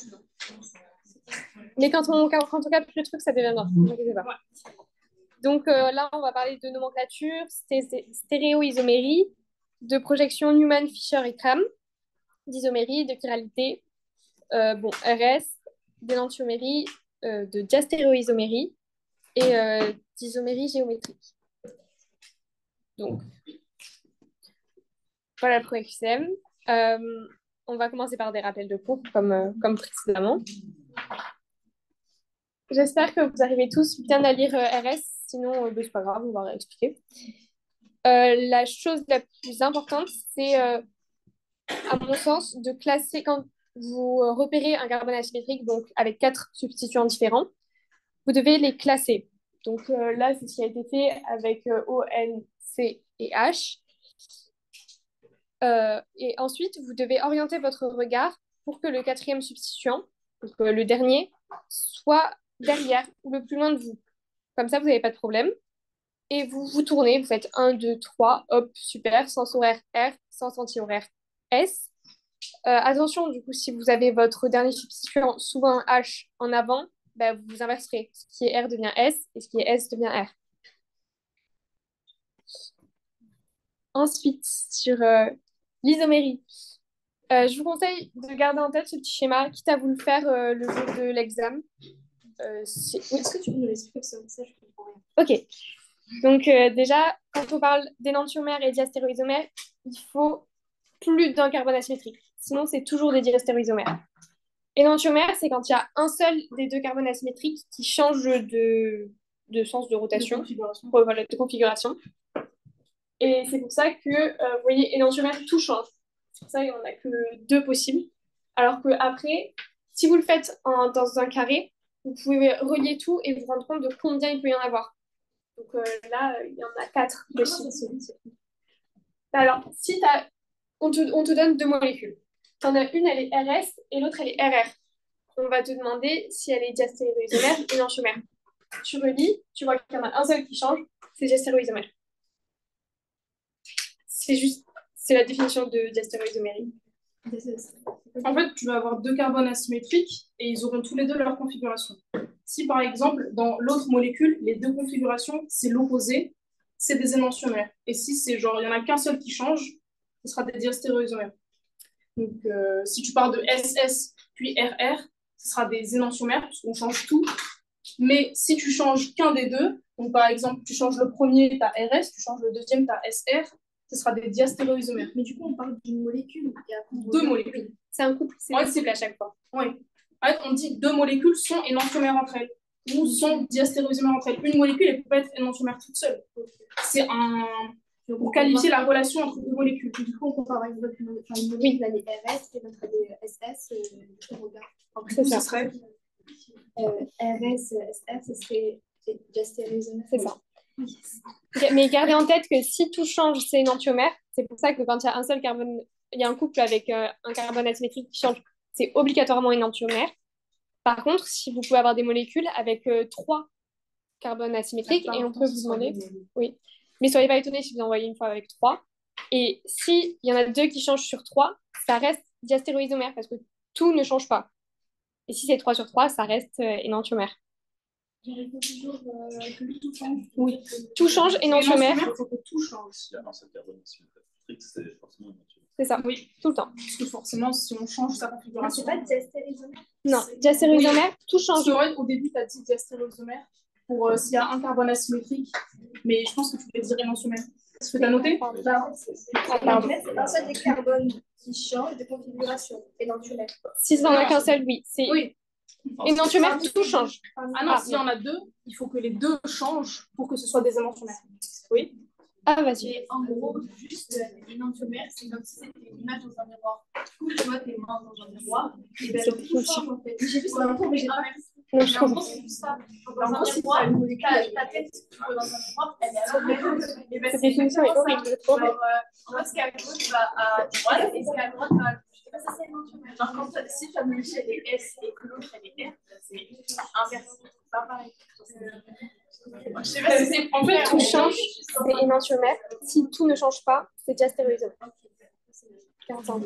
Mais quand on capte le truc, ça devient bien. Ne vous inquiétez pas. Donc, là, on va parler de nomenclature, stéréoisomérie, de projection Newman, Fisher et Cram, d'isomérie, de chiralité, RS, d'énantiomérie, de diastéréoisomérie et d'isomérie géométrique. Donc, voilà le ProQCM. On va commencer par des rappels de cours, comme précédemment. J'espère que vous arrivez tous bien à lire RS, sinon, c'est pas grave, on va réexpliquer. La chose la plus importante, c'est, à mon sens, de classer quand vous repérez un carbone asymétrique, donc avec 4 substituants différents, vous devez les classer. Donc là, c'est ce qui a été fait avec O, N, C et H. Et ensuite, vous devez orienter votre regard pour que le 4e substituant, donc le dernier, soit derrière ou le plus loin de vous. Comme ça, vous n'avez pas de problème. Et vous vous tournez, vous faites 1, 2, 3, hop, super, sens horaire R, sens anti-horaire S. Attention, du coup, si vous avez votre dernier substituant, souvent un H en avant, bah, vous inverserez. Ce qui est R devient S et ce qui est S devient R. Ensuite, sur l'isomérie. Je vous conseille de garder en tête ce petit schéma, quitte à vous le faire le jour de l'examen. Est-ce que tu peux nous l'expliquer ça, je comprends rien. Ok. Donc déjà, quand on parle d'énantiomère et diastéréoisomère, il faut plus d'un carbone asymétrique. Sinon, c'est toujours des diastéréoisomères. Énantiomère, c'est quand il y a un seul des 2 carbones asymétriques qui change de sens de rotation, de configuration. Et c'est pour ça que, vous voyez, énantiomère, tout change. C'est pour ça qu'il n'y en a que 2 possibles. Alors qu'après, si vous le faites dans un carré, vous pouvez relier tout et vous rendre compte de combien il peut y en avoir. Donc là, il y en a 4 possibles. Alors, si on te donne 2 molécules. Tu en as une, elle est RS et l'autre, elle est RR. On va te demander si elle est diastéréoisomère ou énantiomère. Tu relis, tu vois qu'il y en a un seul qui change, c'est diastéréoisomère. C'est la définition de diastéréoisomérie. En fait, tu vas avoir 2 carbones asymétriques et ils auront tous les 2 leur configuration. Si par exemple, dans l'autre molécule, les 2 configurations, c'est l'opposé, c'est des énantiomères. Et si c'est genre, il n'y en a qu'un seul qui change, ce sera des diastéréoisomères. Donc, si tu pars de SS puis RR, ce sera des énantiomères, parce qu'on change tout. Mais si tu changes qu'un des 2, donc par exemple, tu changes le premier, tu as RS, tu changes le deuxième, tu as SR, ce sera des diastéréoisomères. Mais du coup, on parle d'une molécule et après 2 molécules. C'est un couple, c'est possible à chaque fois. Oui. En fait, on dit 2 molécules sont énantiomères entre elles ou sont diastéréoisomères entre elles. Une molécule, elle peut pas être énantiomère toute seule. C'est pour qualifier la relation entre 2 molécules. Du coup, on compare avec une molécule, elle est RS et l'autre, elle est SS. On regarde. C'est ça. Ce serait RS, SR, ce serait diastéréoisomère. C'est ça. Mais gardez en tête que si tout change, c'est énantiomère. C'est pour ça que quand il y a un seul carbone, il y a un couple avec un carbone asymétrique qui change, c'est obligatoirement énantiomère. Par contre, si vous pouvez avoir des molécules avec 3 carbones asymétriques, et on peut vous demander, oui, mais soyez pas étonnés si vous en voyez une fois avec 3. Et s'il y en a 2 qui changent sur 3, ça reste diastéréoisomère parce que tout ne change pas. Et si c'est 3 sur 3, ça reste énantiomère. Toujours que tout change. Oui, tout change, énantiomère. Il faut que tout change. S'il y a un seul carbone asymétrique, c'est forcément énantiomère. C'est ça, Oui, tout le temps. parce que forcément, si on change sa configuration. C'est pas diastéréoisomère. Non, diastéréoisomère, tout Parce change. que, au début, tu as dit diastéréoisomère pour s'il y a un carbone asymétrique, mais je pense que tu voulais dire énantiomère. Est-ce que tu as noté? C'est un seul des carbones qui change de configuration énantiomère. Si ça n'en a qu'un seul, oui. C'est Oui. énantiomère, tout change. Ah non, s'il y en a 2, il faut que les 2 changent pour que ce soit des énantiomères. Oui. Ah, vas-y. Et en gros, juste énantiomère, c'est comme si c'était une image dans un miroir. Du coup, tu vois tes mains dans un miroir, et bien tout change en fait. J'ai vu ça un peu, mais j'ai pas vu. Non, Mais je en comprends. gros, c'est juste ça. Dans un miroir, ta tête, tu vois dans un miroir, elle est à l'envers. Et ben, Cette c'est définition est exactement horrible, je ça. trouve. Genre, en fait, ce qui est à gauche va à droite, et ce qui est à droite va à gauche. Ça, c'est énantiomère. Genre, quand si tu as modifié les S et que l'autre, elle est R, c'est inversé. C'est pas pareil. Je sais pas si c'est En fait, tout change, c'est énantiomère. Si tout ne change pas, c'est diastéréoisomère. 45.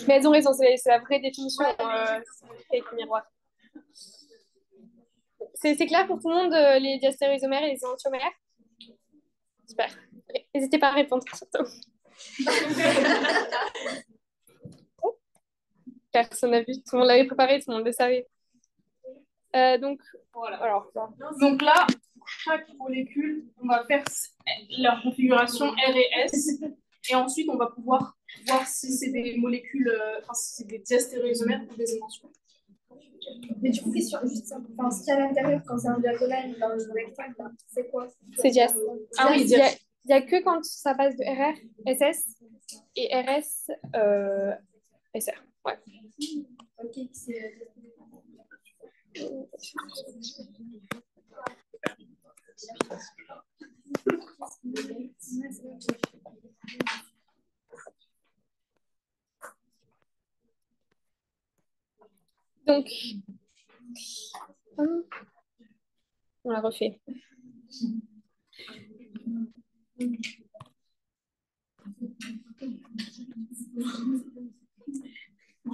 Mais elles ont raison, c'est la vraie définition avec le miroir. C'est clair pour tout le monde, les diastéréoisomères et les énantiomères? Super. N'hésitez pas à répondre, surtout. Personne n'a vu, tout le monde l'avait préparé, tout le monde le savait. Donc, Voilà. alors, Donc là, chaque molécule, on va faire leur configuration R et S. Et ensuite, on va pouvoir voir si c'est des molécules, si c'est des diastéréoisomères ou des émotions. Mais du coup, question, juste ça. Enfin, ce qu'il y a à l'intérieur, quand c'est un diagonale dans le rectangle, c'est quoi? c'est dias. Ah oui, Il y a que quand ça passe de RR, SS et RS, SR. Ouais. Ok, c'est... Donc, on la refait.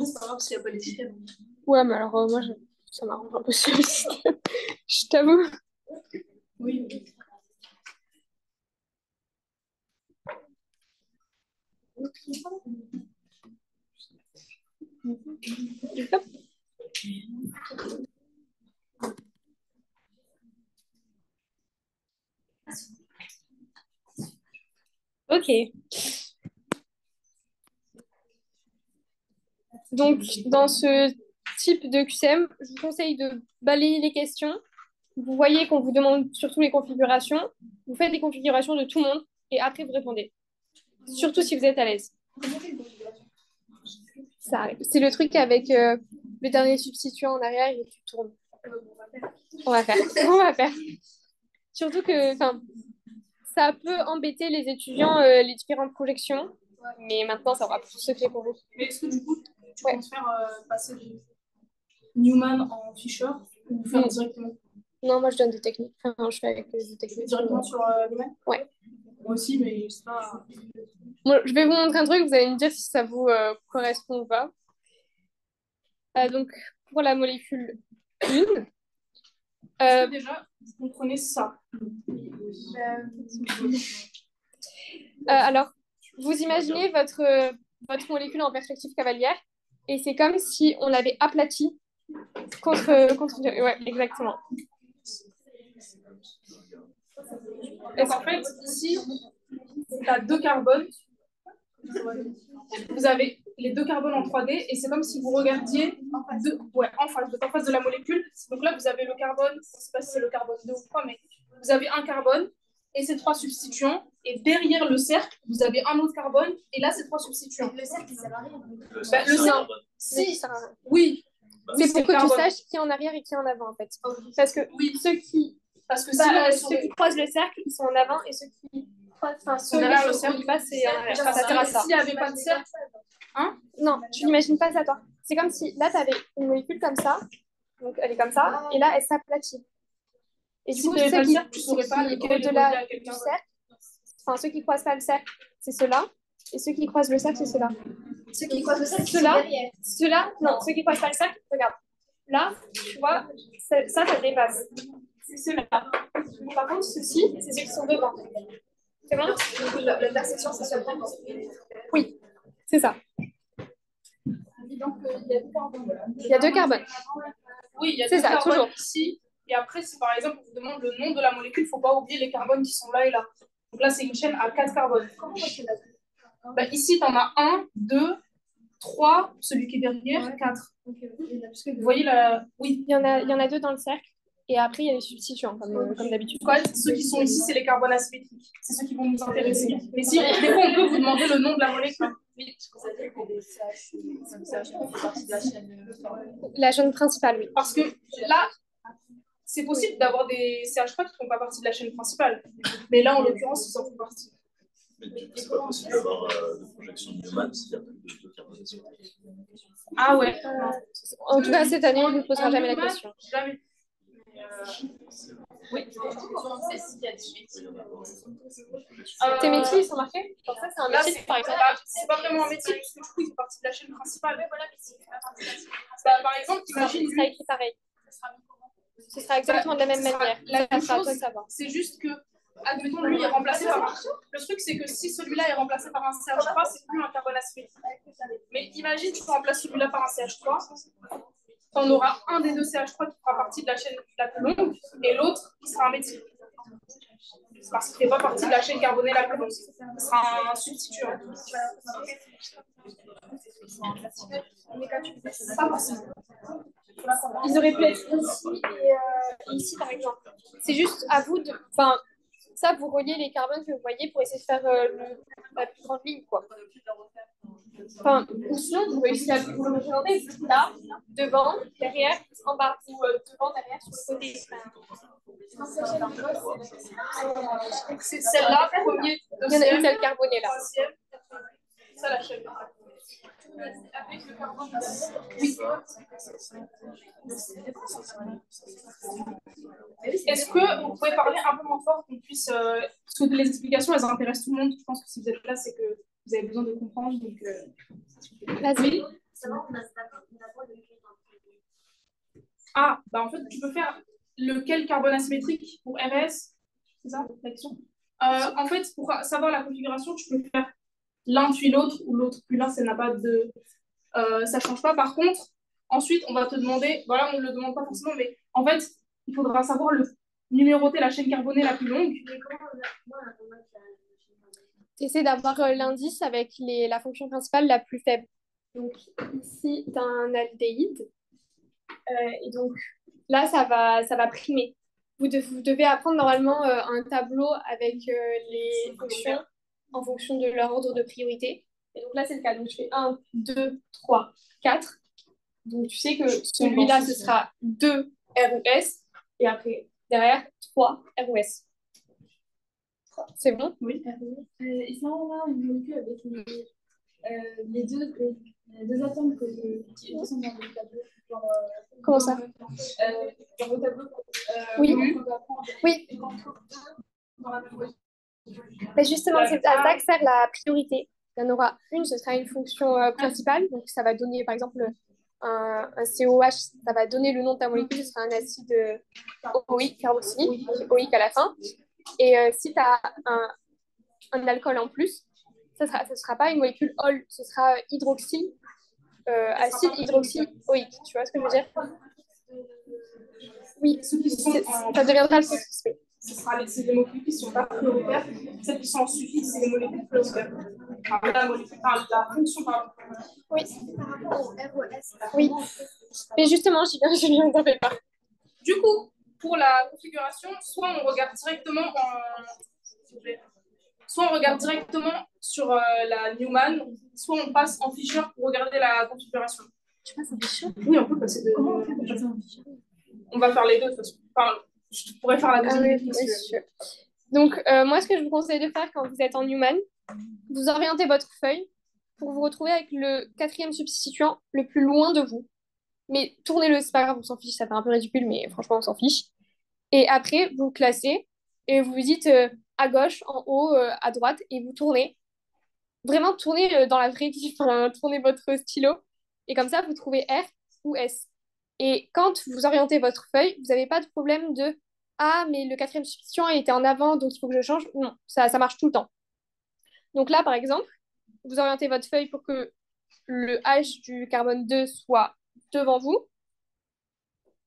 C'est pas grave s'il n'y a pas les systèmes. Ouais, mais alors moi, ça m'arrange un peu sur le système. Je t'avoue. Oui. Hop. Ok. Donc, dans ce type de QCM, je vous conseille de balayer les questions. Vous voyez qu'on vous demande surtout les configurations. Vous faites des configurations de tout le monde et après vous répondez. Surtout si vous êtes à l'aise. Ça arrive. C'est le truc avec le dernier substituant en arrière et tu tournes. On va faire. On va faire. Surtout que ça peut embêter les étudiants, les différentes projections. Mais maintenant, ça aura plus secret pour vous. Mais est-ce que du coup, tu penses faire passer de Newman en Fisher ou faire directement? Non, moi je donne des techniques. Enfin, je fais avec des techniques. Directement sur Newman? Ouais. Moi aussi, mais c'est pas... Bon, je vais vous montrer un truc, vous allez me dire si ça vous correspond ou pas. Donc, pour la molécule 1, déjà, vous comprenez ça. Alors, vous imaginez votre molécule en perspective cavalière et c'est comme si on l'avait aplati contre... Ouais, exactement. Donc en fait, ici, tu as deux carbones. Vous avez les deux carbones en 3D et c'est comme si vous regardiez en face de la molécule. Donc là, vous avez le carbone, je ne sais pas si c'est le carbone 2 ou 3, mais vous avez un carbone et ces trois substituants. Et derrière le cercle, vous avez un autre carbone et là, c'est trois substituants. Le cercle, ça varie. Le cercle, si, oui. C'est pour que tu saches qui est en arrière et qui est en avant, en fait. Parce que ceux qui croisent le cercle, ils sont en avant et ceux qui croisent derrière le cercle, c'est en arrière. Ça sert à ça. S'il n'y avait pas de cercle, hein? Non, tu n'imagines pas ça, toi. C'est comme si là, tu avais une molécule comme ça, donc elle est comme ça, et là, elle s'aplatit. Et du coup, ceux qui au-delà du cercle, enfin, ceux qui croisent pas le cercle, c'est ceux-là, et ceux qui croisent le cercle, c'est ceux-là. Ceux qui croisent le cercle, ceux-là, non, ceux qui croisent pas le cercle, regarde. Là, tu vois, ça dépasse. C'est ceux-là. Par contre, ceux-ci, c'est ceux qui sont devant. C'est bon? L'intersection, c'est seulement dans... Oui, c'est ça. Donc, il y a deux carbones. Oui, il y a deux carbones toujours. Ici. Et après, si par exemple, on vous demande le nom de la molécule, il ne faut pas oublier les carbones qui sont là et là. Donc là, c'est une chaîne à 4 carbones. Ici, tu en as 1, 2, 3, celui qui est derrière, 4. Vous voyez là? Oui. Il y en a 2 dans le cercle. Et après, il y a les substituants, comme d'habitude. Ceux qui sont ici, c'est les carbones asymétriques. C'est ceux qui vont nous intéresser. Mais si, des fois, on peut vous demander le nom de la molécule. Oui. La chaîne principale, oui. Parce que là, c'est possible d'avoir des CH3 qui ne font pas partie de la chaîne principale. Mais là, en l'occurrence, ils en font partie. Mais c'est pas possible d'avoir de projection de Newman s'il y a plus de deux carbones asymétriques. Ah ouais. En tout cas, cette année, on ne vous posera jamais la question. Jamais. Oui. Tes métiers, ils sont marqués? Ça, c'est un métier, par exemple. C'est pas vraiment un métier, puisque du coup, il fait partie de la chaîne principale. Par exemple, imagine. Ça sera écrit pareil. Ce sera exactement de la même manière. La même chose, c'est juste que, admettons, lui est remplacé par un. Le truc, c'est que si celui-là est remplacé par un CH3, c'est plus un carbone asymétrique. Mais imagine, tu remplaces celui-là par un CH3. on aura un des deux CH3 qui fera partie de la chaîne la plus longue et l'autre qui sera un méthyle. Parce qu'il ne fait pas partie de la chaîne carbonée la plus longue. Ce sera un substitut. Pas forcément. Ils auraient pu être ici et ici, par exemple. C'est juste à vous de... Enfin, ça, vous reliez les carbones que vous voyez pour essayer de faire la plus grande ligne, quoi. Enfin, ou sinon, vous réussissez à vous le représenter là, devant, derrière, en bas, ou devant, derrière, sur le côté. C'est celle-là, premier, il y en a une seule carbonée là. Ça, la chaîne. Avec le carbone. Oui. Est-ce que vous pouvez parler un peu moins fort qu'on puisse. Parce que les explications, elles intéressent tout le monde. Je pense que si vous êtes là, c'est que vous avez besoin de comprendre. Donc, vas-y. Ah, bah en fait, tu peux faire lequel carbone asymétrique pour RS. C'est ça, l'action. En fait, pour savoir la configuration, tu peux faire l'un puis l'autre ou l'autre puis l'un, ça n'a pas de. Ça ne change pas. Par contre, ensuite, on va te demander, voilà, on ne le demande pas forcément, mais en fait, il faudra savoir numéroter la chaîne carbonée la plus longue. Essaie d'avoir l'indice avec la fonction principale la plus faible. Donc ici, tu as un aldéhyde. Et donc là, ça va primer. Vous devez apprendre normalement un tableau avec les fonctions en fonction de leur ordre de priorité. Et donc là, c'est le cas. Donc je fais 1, 2, 3, 4. Donc tu sais que celui-là, ce sera 2 ROS. Et après, derrière, 3 ROS. C'est bon? Oui. Et ça, on a une molécule avec les deux atomes qui sont dans le tableau. Comment ça? Dans le tableau. Oui. Oui. Mais justement, c'est à ça que sert la priorité. Il y en aura une, ce sera une fonction principale. Donc, ça va donner, par exemple, un COH, ça va donner le nom de ta molécule, ce sera un acide OIC, carboxylique, OIC à la fin. Et si tu as un alcool en plus, ce sera pas une molécule ol, ce sera hydroxy, acide hydroxy-OIC. Tu vois ce que je veux dire? Oui, ça deviendra le suffix. C'est des molécules qui ne sont pas prioritaires. Celles qui sont en suffixe, c'est les molécules prioritaires. La fonction, pardon. Oui. Oui. Mais justement, je viens d'en faire pas. Du coup, pour la configuration, soit on regarde directement sur la Newman, soit on passe en Fischer pour regarder la configuration. Tu passes en Fischer? Oui, on peut passer de. Comment on peut passer en Fischer? On va faire les deux de toute façon. Enfin, je pourrais faire la deuxième technique. Donc, moi, ce que je vous conseille de faire quand vous êtes en Newman, vous orientez votre feuille pour vous retrouver avec le 4e substituant le plus loin de vous. Mais tournez-le, c'est pas grave, on s'en fiche, ça fait un peu ridicule, mais franchement, on s'en fiche. Et après, vous classez et vous vous dites à gauche, en haut, à droite, et vous tournez. Vraiment, tournez dans la vraie vie, tournez votre stylo. Et comme ça, vous trouvez R ou S. Et quand vous orientez votre feuille, vous n'avez pas de problème de « Ah, mais le 4e substituant était en avant, donc il faut que je change. » Non, ça marche tout le temps. Donc là, par exemple, vous orientez votre feuille pour que le H du carbone 2 soit devant vous.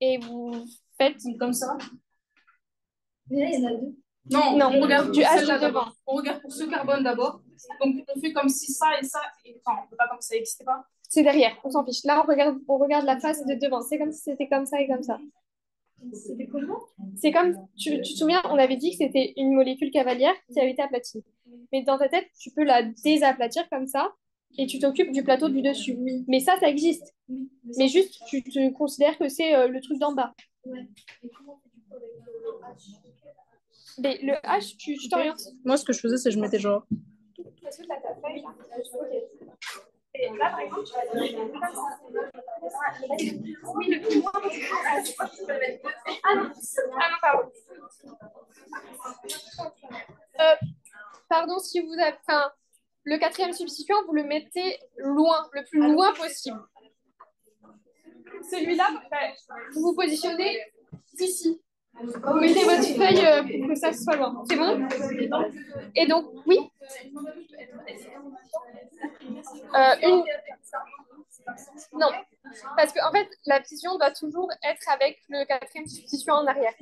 Et vous faites comme ça. Mais là, il y en a deux. Non, on regarde du H celle-là devant. On regarde pour ce carbone d'abord. Donc, on fait comme si ça et ça... Enfin, on ne peut pas comme ça n'existait pas. C'est derrière, on s'en fiche. Là, on regarde la face de devant. C'est comme si c'était comme ça et comme ça. C'était comment? C'est comme, tu te souviens, on avait dit que c'était une molécule cavalière qui avait été aplatie. Mais dans ta tête, tu peux la désaplatir comme ça et tu t'occupes du plateau du dessus. Oui. Mais ça existe. Oui. Mais juste, tu te considères que c'est le truc d'en bas. Ouais. Et comment tu fais avec le H? Mais le H, tu t'orientes. Moi, ce que je faisais, c'est que je mettais genre... Est-ce que tu as ta feuille là? Et là, par exemple, tu vas dire oui, le plus loin, ah non, pardon. Pardon, si vous avez. Enfin, le 4e substituant, vous le mettez loin, le plus loin possible. Celui-là, vous vous positionnez ici. Vous mettez votre feuille pour que ça soit loin. C'est bon? Et donc, oui. Non, parce qu'en fait, la fission doit toujours être avec le quatrième substituant en arrière.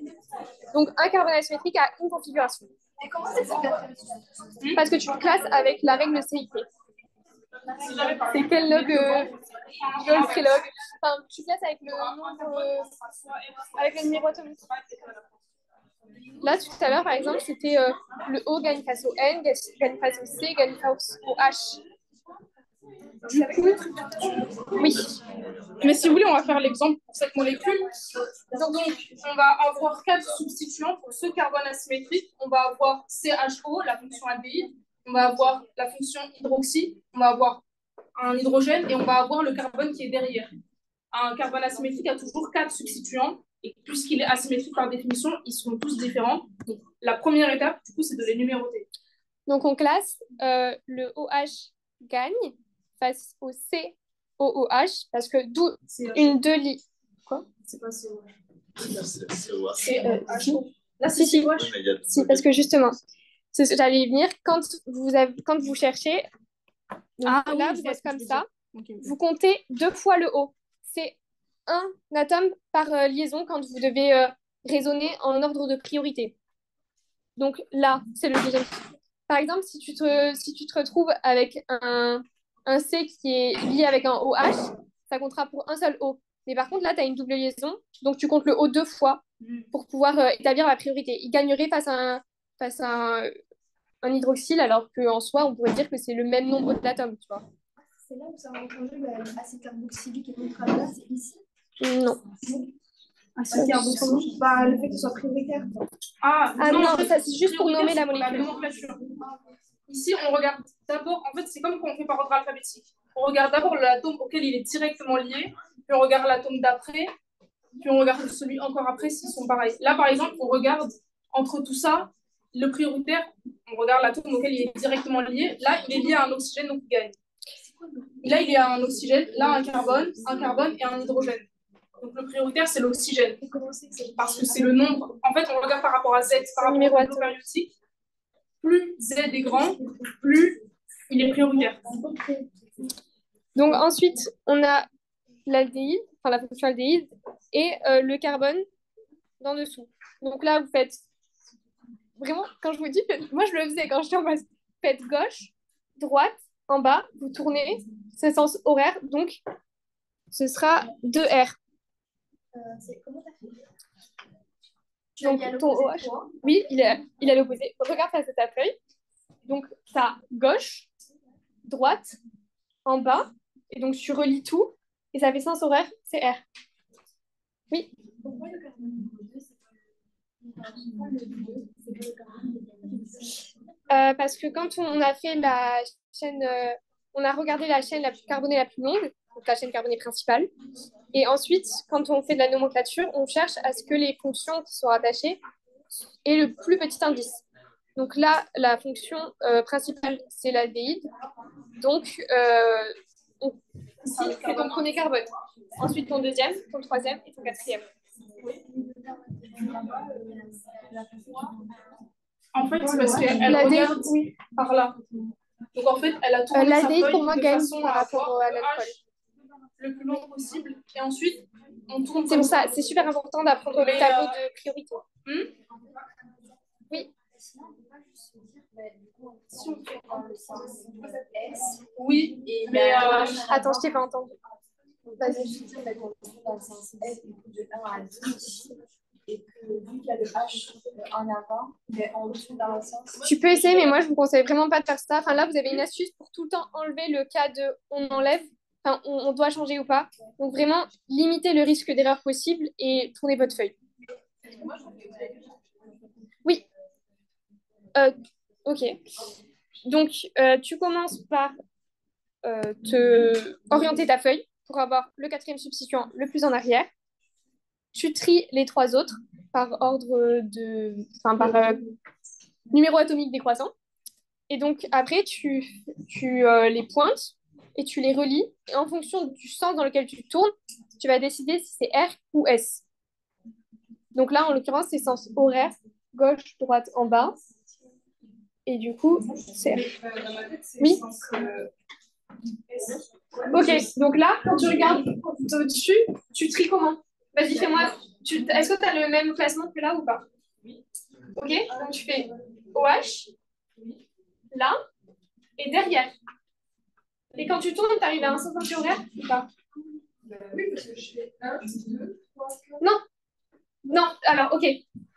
Donc, un carbone asymétrique a une configuration. Et comment c'est ça? Parce que tu le classes avec la règle CIP. C'est quel log log. Enfin, tu classes avec le nombre, avec le numéro atomique. Là, tout à l'heure, par exemple, c'était le O gagne face au N, gagne face au C, gagne face au H. Du coup, oui. Mais si vous voulez, on va faire l'exemple pour cette molécule. Donc, on va avoir 4 substituants pour ce carbone asymétrique. On va avoir CHO, la fonction aldéhyde. On va avoir la fonction hydroxy. On va avoir un hydrogène et on va avoir le carbone qui est derrière. Un carbone asymétrique a toujours 4 substituants. Et puisqu'il est asymétrique par définition, ils sont tous différents. Donc, la première étape, du coup, c'est de les numéroter. Donc, on classe le OH gagne face au COOH parce que d'où une 2 li. Quoi? C'est pas COH. C'est Là, c'est si. COH. Si, parce que justement, c'est ce que j'allais y venir. Quand vous cherchez, donc là, vous êtes comme ça. Okay. Vous comptez 2 fois le O. C'est un atome par liaison quand vous devez raisonner en ordre de priorité. Donc là, c'est le deuxième. Par exemple, si tu te retrouves avec un C qui est lié avec un OH, ça comptera pour un seul O. Mais par contre, là, tu as une double liaison, donc tu comptes le O 2 fois pour pouvoir établir la priorité. Il gagnerait face à un hydroxyle, alors qu'en soi, on pourrait dire que c'est le même nombre d'atomes, tu vois. C'est là où ça a entendu l'acide carboxylique et contraire, c'est ici? Non. Acide carboxylique, bah, le fait que ce soit prioritaire. Non, ça c'est juste pour nommer la molécule. Nomenclature. Ici, on regarde d'abord, en fait, c'est comme quand on fait par ordre alphabétique. On regarde d'abord l'atome auquel il est directement lié, puis on regarde l'atome d'après, puis on regarde celui encore après s'ils sont pareils. Là, par exemple, on regarde entre tout ça, le prioritaire, on regarde l'atome auquel il est directement lié. Là, il est lié à un oxygène, donc il gagne. Là, il est à un oxygène, là, un carbone et un hydrogène. Donc, le prioritaire, c'est l'oxygène. Parce que c'est le nombre. En fait, on regarde par rapport à Z, par rapport au numéro périodique. Plus Z est grand, plus il est prioritaire. Donc, ensuite, on a l'aldéhyde, enfin la fonction aldéhyde, et le carbone dans dessous. Donc là, vous faites vraiment, quand je vous dis, moi je le faisais quand j'étais en bas, faites gauche, droite, en bas, vous tournez, c'est sens horaire, donc ce sera 2R. Comment t'as fait? Donc ton OH, oui, il est à l'opposé. Regarde face à ta feuille. Donc tu as gauche, droite, en bas, et donc tu relis tout, et ça fait sens horaire, c'est R. Oui. Pourquoi le carbone 2? Parce que quand on a fait la chaîne, on a regardé la chaîne la plus carbonée la plus longue, donc la chaîne carbonée principale, et ensuite, quand on fait de la nomenclature, on cherche à ce que les fonctions qui sont rattachées aient le plus petit indice. Donc là, la fonction principale, c'est l'aldéhyde. Donc, ici, c'est ton premier carbone. Ensuite, ton deuxième, ton troisième et ton quatrième. En fait, c'est parce qu'elle regarde par là. Donc, en fait, elle a tourné sa feuille pour moi, de gagne façon par rapport à l'alcool. Le plus long possible. Et ensuite, on tourne. C'est pour ça, c'est super important d'apprendre le tableau de priorité. Oui. Si on fait dans le sens S, oui, mais attends, je t'ai pas entendu. Vas-y. Dans le sens S, de 1 à 10, et que vu qu'il y a le H en avant, mais en dessous dans le sens. Tu peux essayer, mais moi je vous conseille vraiment pas de faire ça. Enfin là, vous avez une astuce pour tout le temps enlever le cas de on enlève, enfin on doit changer ou pas. Donc vraiment limiter le risque d'erreur possible et tournez votre feuille. Oui. Ok. Donc, tu commences par te orienter ta feuille pour avoir le quatrième substituant le plus en arrière. Tu tries les 3 autres par ordre de... Enfin, par numéro atomique décroissant. Et donc, après, tu les pointes et tu les relis. Et en fonction du sens dans lequel tu tournes, tu vas décider si c'est R ou S. Donc là, en l'occurrence, c'est sens horaire, gauche, droite, en bas. Et du coup, c'est... Oui. Ok, donc là, quand tu regardes au-dessus, tu tries comment? Vas-y, fais-moi. Est-ce que tu as le même classement que là ou pas? Oui. Ok, donc tu fais OH, là, et derrière. Et quand tu tournes, tu arrives à un certain horaire ou pas? Oui, parce que je fais 1, 2, 3, 4. Non. Non, alors, ok.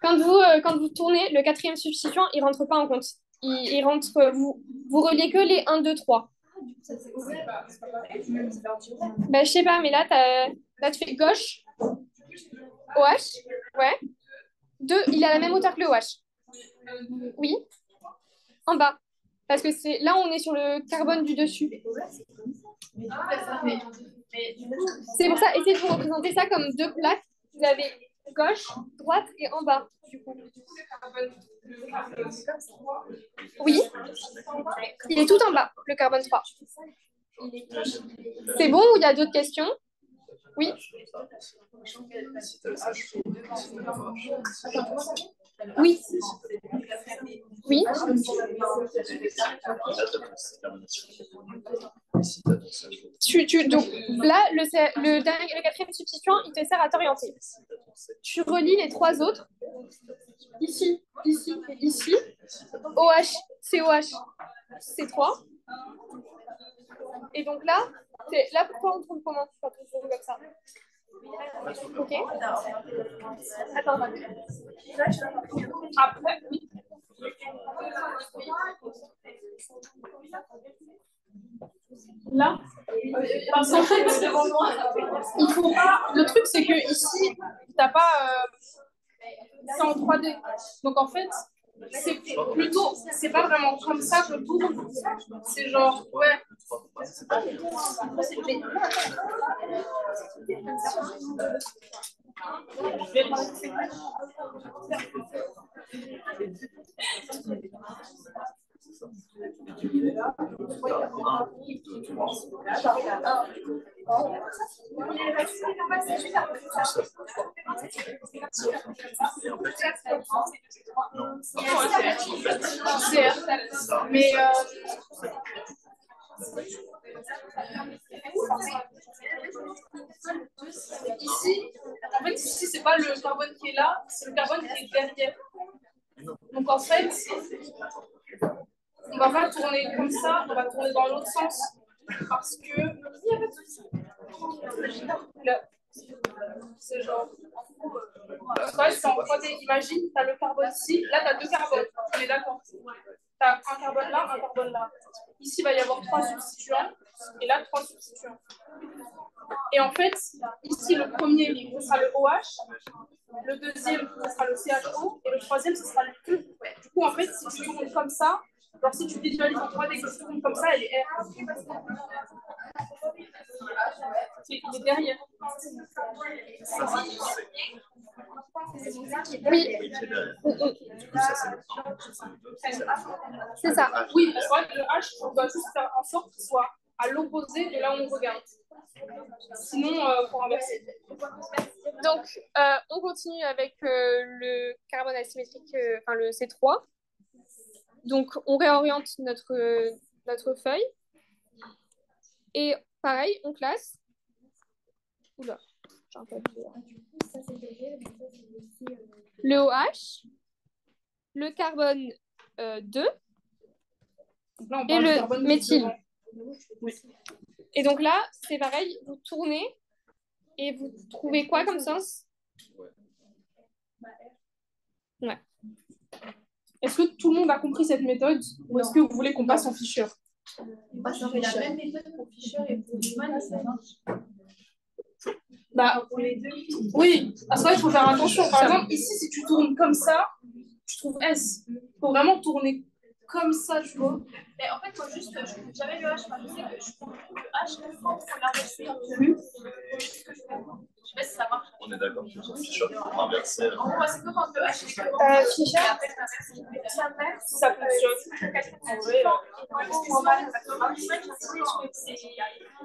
Quand vous tournez, le quatrième substituant, il ne rentre pas en compte. Il rentre, vous reliez que les 1, 2, 3. Ben, je sais pas, mais là, tu fais gauche, OH, ouais. 2, il est à la même hauteur que le OH. Oui, en bas. Parce que là, on est sur le carbone du dessus. C'est pour ça, essayez de vous représenter ça comme deux plaques. Vous avez gauche, droite et en bas, du coup. Oui, il est tout en bas, le carbone 3. C'est bon ou il y a d'autres questions? Oui. Oui. Oui. Donc là, le quatrième substituant, il te sert à t'orienter. Tu relis les trois autres. Ici, ici et ici. OH, COH, C3. Et donc là, pourquoi on tourne comment quand on tourne comme ça? Ok. Attends. Après, oui. Là, parce qu'en fait, il faut pas. Le truc, c'est que ici, t'as pas. C'est en 3D. Donc en fait, c'est plutôt. C'est pas vraiment comme ça que tourne. C'est genre, ouais. Mais ici, en fait, ici, c'est pas le carbone qui est là, c'est le carbone qui est derrière. Donc en fait, on va pas tourner comme ça, on va tourner dans l'autre sens. Parce que là, c'est genre. Ouais, c'est en 3D. Imagine, tu as le carbone ici, là tu as deux carbones. On est d'accord. Tu as un carbone là, un carbone là. Ici, il va y avoir 3 substituants, et là 3 substituants. Et en fait, ici, le premier, ce sera le OH, le deuxième, ce sera le CHO, et le troisième, ce sera le Q. Du coup, en fait, si tu tournes comme ça, alors si tu visualises en 3D que tu tournes comme ça, elle est R. Il est derrière. Oui. C'est ça. Oui, parce que le H, on doit juste faire en sorte qu'il soit à l'opposé de là où on regarde. Sinon, il faut inverser. Donc, on continue avec le carbone asymétrique, enfin le C3. Donc, on réoriente notre feuille. Et pareil, on classe. Oula, j'ai un peu le OH, le carbone 2 et le méthyle. Et donc là, c'est pareil, vous tournez et vous trouvez quoi comme sens? Ouais. Est-ce que tout le monde a compris cette méthode ou est-ce que vous voulez qu'on passe en Fischer? C'est la même méthode pour Fischer et pour Newman, ça marche. Bah, pour les deux. Oui, parce qu'il faut faire attention. Par exemple, ici, si tu tournes comme ça, tu trouves S. Il faut vraiment tourner comme ça, tu vois. Mais en fait, moi, juste, j'avais le H, je sais que je trouve le H, il faut l'inverser en plus. Je sais pas si ça marche. On est d'accord sur Fischer pour inverser. En gros, c'est comment le H est Fischer, ça fonctionne.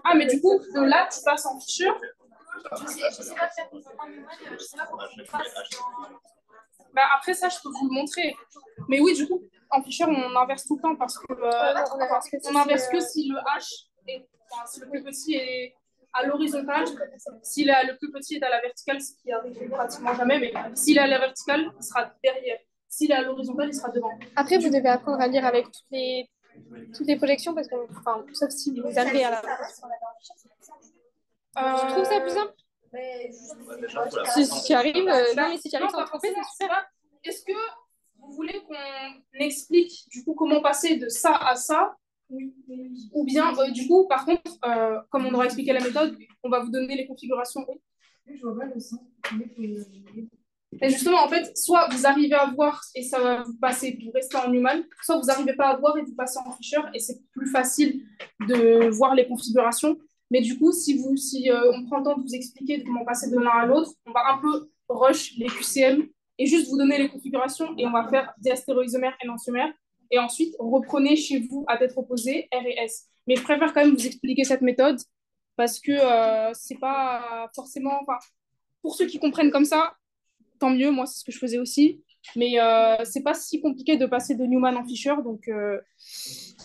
Ah, mais du coup, de là, tu passes en Fischer. Je sais pas faire je sais pas comment je passe. Bah, après ça, je peux vous le montrer. Mais oui, du coup, en Fischer, on inverse tout le temps parce que on inverse que si le H est enfin, si le plus petit est à l'horizontale, si le plus petit est à la verticale, ce qui arrive pratiquement jamais, mais s'il est à la verticale, il sera derrière. S'il est à l'horizontale, il sera devant. Après, vous devez apprendre à lire avec toutes les projections, parce que, enfin, sauf si vous arrivez à la... Tu trouves ça plus simple? Si tu arrives, non, mais si tu arrives sans te tromper, c'est super. Est-ce que vous voulez qu'on explique du coup comment passer de ça à ça? Oui. Ou bien, du coup, par contre, comme on aura expliqué la méthode, on va vous donner les configurations. Oui, je vois pas le sens. Et justement, en fait, soit vous arrivez à voir et ça va vous passer, vous restez en Newman, soit vous n'arrivez pas à voir et vous passez en Fisher et c'est plus facile de voir les configurations. Mais du coup, si on prend le temps de vous expliquer de comment passer de l'un à l'autre, on va un peu rush les QCM et juste vous donner les configurations et on va faire diastéréoisomère et enantiomère. Et ensuite, reprenez chez vous à tête opposée R et S. Mais je préfère quand même vous expliquer cette méthode parce que c'est pas forcément... Enfin, pour ceux qui comprennent comme ça, tant mieux, moi c'est ce que je faisais aussi. Mais c'est pas si compliqué de passer de Newman en Fisher. Donc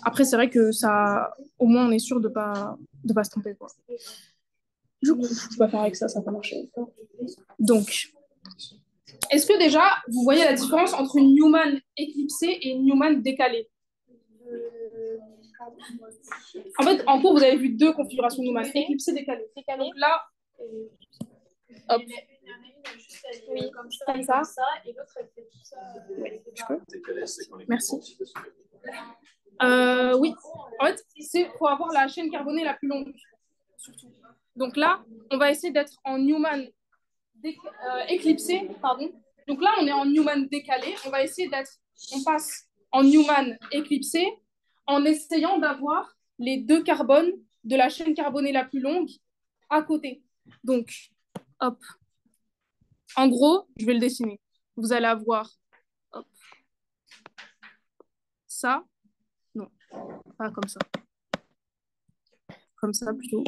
après, c'est vrai que ça, au moins on est sûr de pas se tromper, quoi. Du coup, je vais faire avec ça, ça va pas marcher. Donc, est-ce que déjà, vous voyez la différence entre une Newman éclipsée et une Newman décalée? En fait, en cours, vous avez vu deux configurations Newman, éclipsée, décalée. Donc là, hop. Oui, comme ça. Et l'autre, elle fait tout ça. Je peux? Merci. Merci. Oui, en fait, c'est pour avoir la chaîne carbonée la plus longue, surtout. Donc là, on va essayer d'être en Newman éclipsé, pardon. Donc là, on est en Newman décalé. On va essayer on passe en Newman éclipsé en essayant d'avoir les deux carbones de la chaîne carbonée la plus longue à côté. Donc, hop. En gros, je vais le dessiner. Vous allez avoir, hop, ça. Non, pas comme ça. Comme ça, plutôt.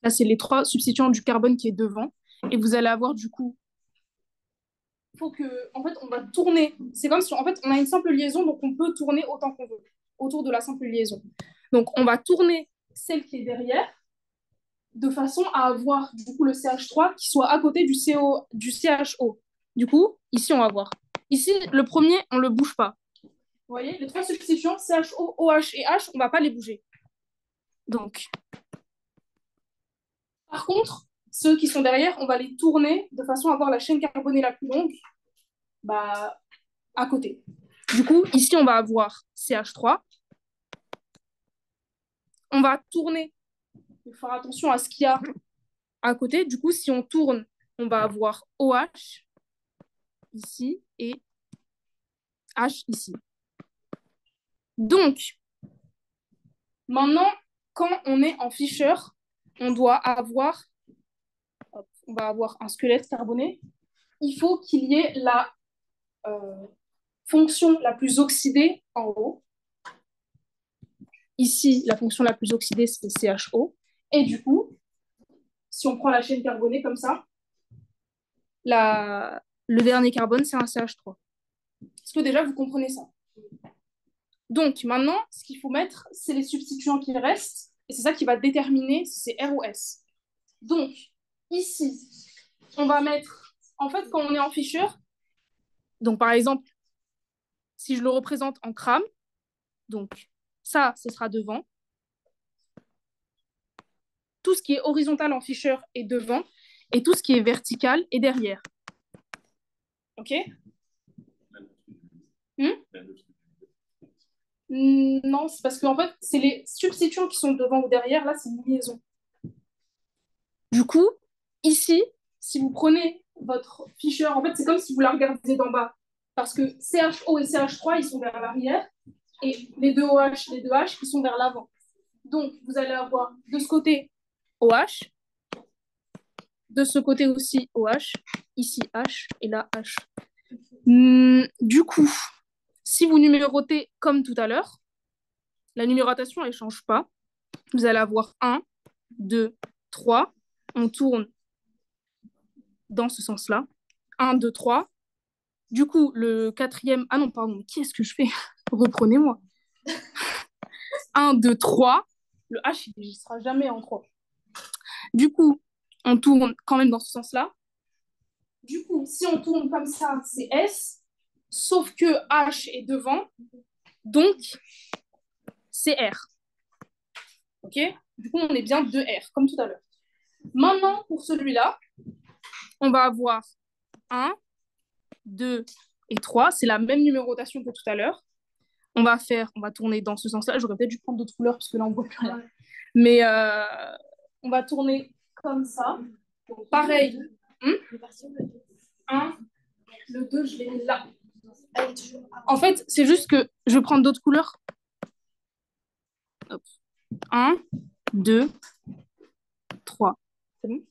Là, c'est les trois substituants du carbone qui est devant. Et vous allez avoir, du coup, en fait, on va tourner. C'est comme si, en fait, on a une simple liaison, donc on peut tourner autant qu'on veut autour de la simple liaison. Donc, on va tourner celle qui est derrière de façon à avoir, du coup, le CH3 qui soit à côté du CHO. Du coup, ici, on va voir. Ici, le premier, on ne le bouge pas. Vous voyez, les trois substituants, CHO, OH et H, on ne va pas les bouger. Donc, par contre, ceux qui sont derrière, on va les tourner de façon à avoir la chaîne carbonée la plus longue à côté. Du coup, ici, on va avoir CH3. On va tourner. Il faut faire attention à ce qu'il y a à côté. Du coup, si on tourne, on va avoir OH ici et H ici. Donc, maintenant, quand on est en Fisher, on va avoir un squelette carboné. Il faut qu'il y ait la fonction la plus oxydée en haut. Ici, la fonction la plus oxydée, c'est CHO. Et du coup, si on prend la chaîne carbonée comme ça, le dernier carbone, c'est un CH3. Est-ce que déjà, vous comprenez ça? Donc, maintenant, ce qu'il faut mettre, c'est les substituants qui restent. Et c'est ça qui va déterminer si c'est R ou S. Donc, ici, on va mettre... En fait, quand on est en Fisher, donc par exemple, si je le représente en crame, donc ça, ce sera devant. Tout ce qui est horizontal en Fisher est devant. Et tout ce qui est vertical est derrière. OK? Non, c'est parce qu'en fait, c'est les substituants qui sont devant ou derrière. Là, c'est une liaison. Du coup, ici, si vous prenez votre Fisher, en fait, c'est comme si vous la regardiez d'en bas. Parce que CHO et CH3, ils sont vers l'arrière. Et les deux OH, les deux H, ils sont vers l'avant. Donc, vous allez avoir de ce côté OH, de ce côté aussi OH, ici H et là H. Du coup, si vous numérotez comme tout à l'heure, la numérotation, elle ne change pas. Vous allez avoir 1, 2, 3. On tourne dans ce sens-là. 1, 2, 3. Du coup, le quatrième... Ah non, pardon, qu'est-ce que je fais? Reprenez-moi. 1, 2, 3. Le H, il ne sera jamais en 3. Du coup, on tourne quand même dans ce sens-là. Du coup, si on tourne comme ça, c'est S, sauf que H est devant, donc c'est R. OK? Du coup, on est bien 2R, comme tout à l'heure. Maintenant, pour celui-là, on va avoir 1, 2 et 3. C'est la même numérotation que tout à l'heure. On va tourner dans ce sens-là. J'aurais peut-être dû prendre d'autres couleurs parce que là, on ne voit plus rien. Mais on va tourner comme ça. Donc, pareil. 1, le 2, je l'ai mis là. En fait, c'est juste que je vais prendre d'autres couleurs. Hop. 1, 2, 3. C'est bon?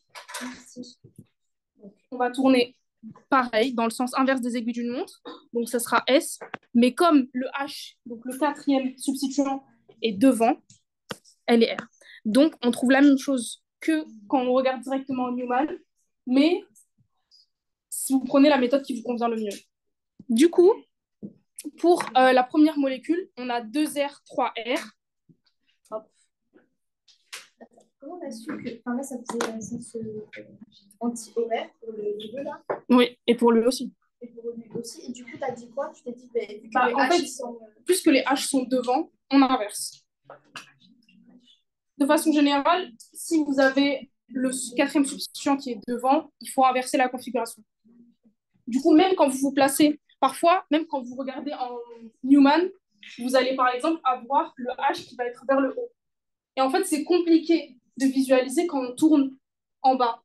On va tourner pareil, dans le sens inverse des aiguilles d'une montre. Donc, ça sera S. Mais comme le H, donc le quatrième substituant, est devant, elle est R. Donc, on trouve la même chose que quand on regarde directement en Newman, mais si vous prenez la méthode qui vous convient le mieux. Du coup, pour la première molécule, on a 2R, 3R. Hop. Comment on a su que... Enfin là, ça faisait sens anti-horaire pour le bleu, là. Oui, et pour lui aussi. Et pour lui aussi. Et du coup, tu as dit quoi? Tu t'es dit, vu que Bah, les en H fait, sont... puisque les H sont devant, on inverse. De façon générale, si vous avez le quatrième substituant qui est devant, il faut inverser la configuration. Du coup, même quand vous vous placez, parfois, même quand vous regardez en Newman, vous allez par exemple avoir le H qui va être vers le haut. Et en fait, c'est compliqué de visualiser quand on tourne en bas.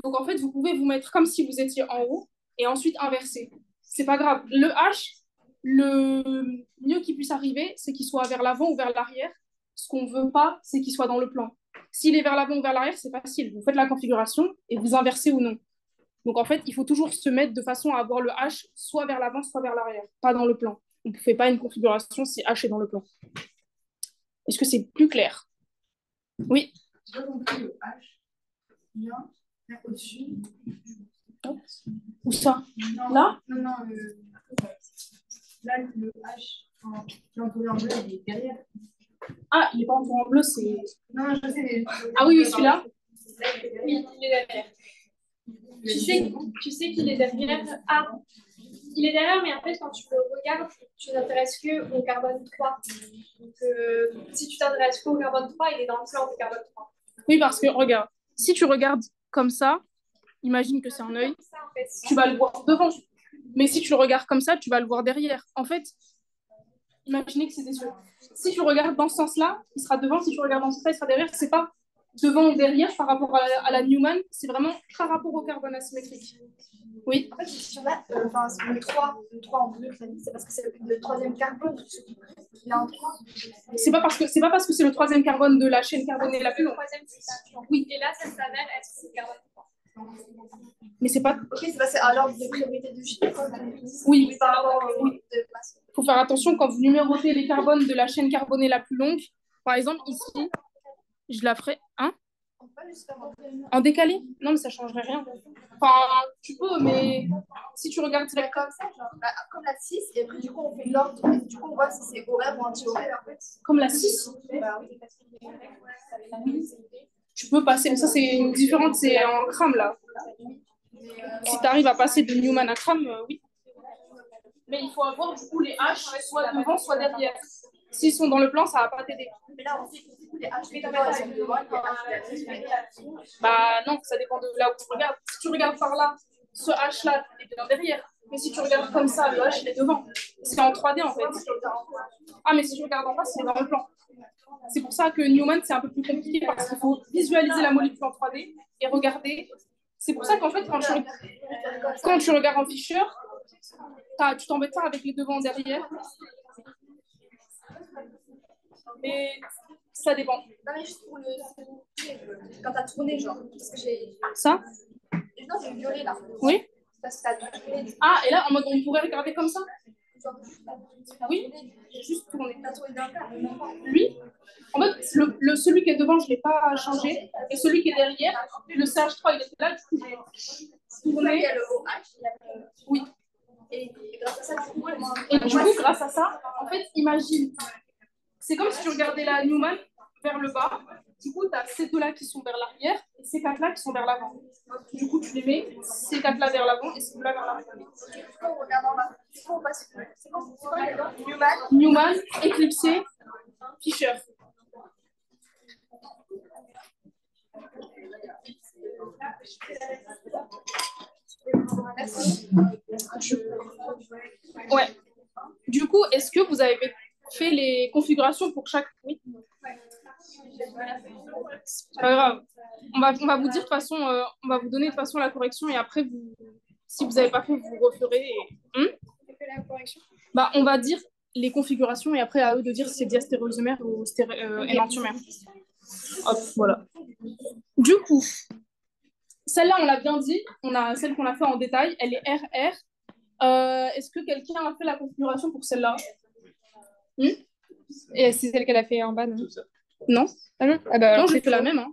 Donc en fait, vous pouvez vous mettre comme si vous étiez en haut et ensuite inverser. C'est pas grave. Le H, le mieux qui puisse arriver, c'est qu'il soit vers l'avant ou vers l'arrière. Ce qu'on ne veut pas, c'est qu'il soit dans le plan. S'il est vers l'avant ou vers l'arrière, c'est facile. Vous faites la configuration et vous inversez ou non. Donc en fait, il faut toujours se mettre de façon à avoir le H soit vers l'avant, soit vers l'arrière, pas dans le plan. On ne fait pas une configuration si H est dans le plan. Est-ce que c'est plus clair? Oui. Je n'ai pas compris le H. Bien, au-dessus. Où ça? Non, là? Non, là, le H, qui est entouré en bleu, il est derrière. Ah, il n'est pas entouré en bleu, c'est... Non, je sais, mais... Ah oui, celui-là? Oui, il est derrière. Tu sais qu'il est derrière. Ah, il est derrière, mais en fait, quand tu le regardes, tu n'intéresses que au carbone 3. Donc, si tu t'intéresses qu'au carbone 3, il est dans le plan du carbone 3. Oui, parce que, regarde, si tu regardes comme ça, imagine que c'est un œil, tu vas le voir devant. Mais si tu le regardes comme ça, tu vas le voir derrière. En fait, imaginez que c'est des yeux. Si tu regardes dans ce sens-là, il sera devant. Si tu regardes dans ce sens-là, il sera derrière. C'est pas devant ou derrière par rapport à la Newman, c'est vraiment par rapport au carbone asymétrique. Oui. En fait, le 3 en bleu, c'est parce que c'est le troisième carbone. Il est en 3. C'est pas parce que c'est le troisième carbone de la chaîne carbonée la plus longue. Oui. Et là, ça s'avère être le carbone 3. Mais c'est pas. Ok, c'est passé à l'ordre de priorité de chiffre. Oui. Par rapport Il faut faire attention quand vous numérotez les carbones de la chaîne carbonée la plus longue. Par exemple, ici, je la ferai. Hein? En décalé? Non, mais ça ne changerait rien. Enfin, tu peux, mais si tu regardes comme ça, genre, comme la 6, et après, du coup, on fait l'ordre. Du coup, on voit si c'est horaire ou anti-horaire, en fait. Comme la 6? Oui. Tu peux passer, mais ça, c'est une différente, c'est en crame, là. Si tu arrives à passer de Newman à crame, oui. Mais il faut avoir, du coup, les H soit devant, soit derrière. S'ils sont dans le plan, ça ne va pas t'aider. Mais là, on sait que les H, les devant, ils sont devant, bah non, ça dépend de là où tu regardes. Si tu regardes par là, ce H-là est bien derrière. Mais si tu regardes comme ça, le H, il est devant. C'est en 3D, en fait. Ah, mais si tu regardes en face, c'est dans le plan. C'est pour ça que Newman, c'est un peu plus compliqué parce qu'il faut visualiser la molécule en 3D et regarder. C'est pour ça qu'en fait, quand tu regardes en Fischer, tu t'embêtes pas avec les devants derrière. Mais ça dépend. Non, mais juste pour le... Quand t'as tourné, genre, parce que j'ai... Ça? Non, j'ai violet, là. Oui. Parce que t'as tourné. Ah, et là, en mode, on pourrait regarder comme ça? Oui, juste tourner. Lui, en fait, celui qui est devant, je ne l'ai pas changé. Et celui qui est derrière, le CH3, il était là, du coup, j'ai tourné. Oui. Et grâce à ça, du coup, Et du coup, grâce à ça, en fait, imagine, c'est comme si tu regardais la Newman vers le bas. Du coup, tu as ces deux-là qui sont vers l'arrière et ces quatre-là qui sont vers l'avant. Du coup, tu les mets, ces quatre-là vers l'avant et ces deux-là vers l'arrière. on regarde en bas. Du coup, on passe. C'est quoi les noms? Newman. Newman, Eclipse, Fisher. Ouais. Du coup, est-ce que vous avez fait les configurations pour chaque... Oui. C'est pas grave. On va vous dire de toute façon, on va vous donner de toute façon la correction et après, si vous n'avez pas fait, vous referez. La correction. Bah, on va dire les configurations et après à eux de dire si c'est diastéréoisomère ou énantiomère. Hop, voilà. Du coup, celle-là, on l'a bien dit, on a celle qu'on a fait en détail, elle est RR. Est-ce que quelqu'un a fait la configuration pour celle-là? Et c'est celle qu'elle a fait en bas, non? Non. Ah non? Ah bah alors, non, j'ai fait la même. Hein.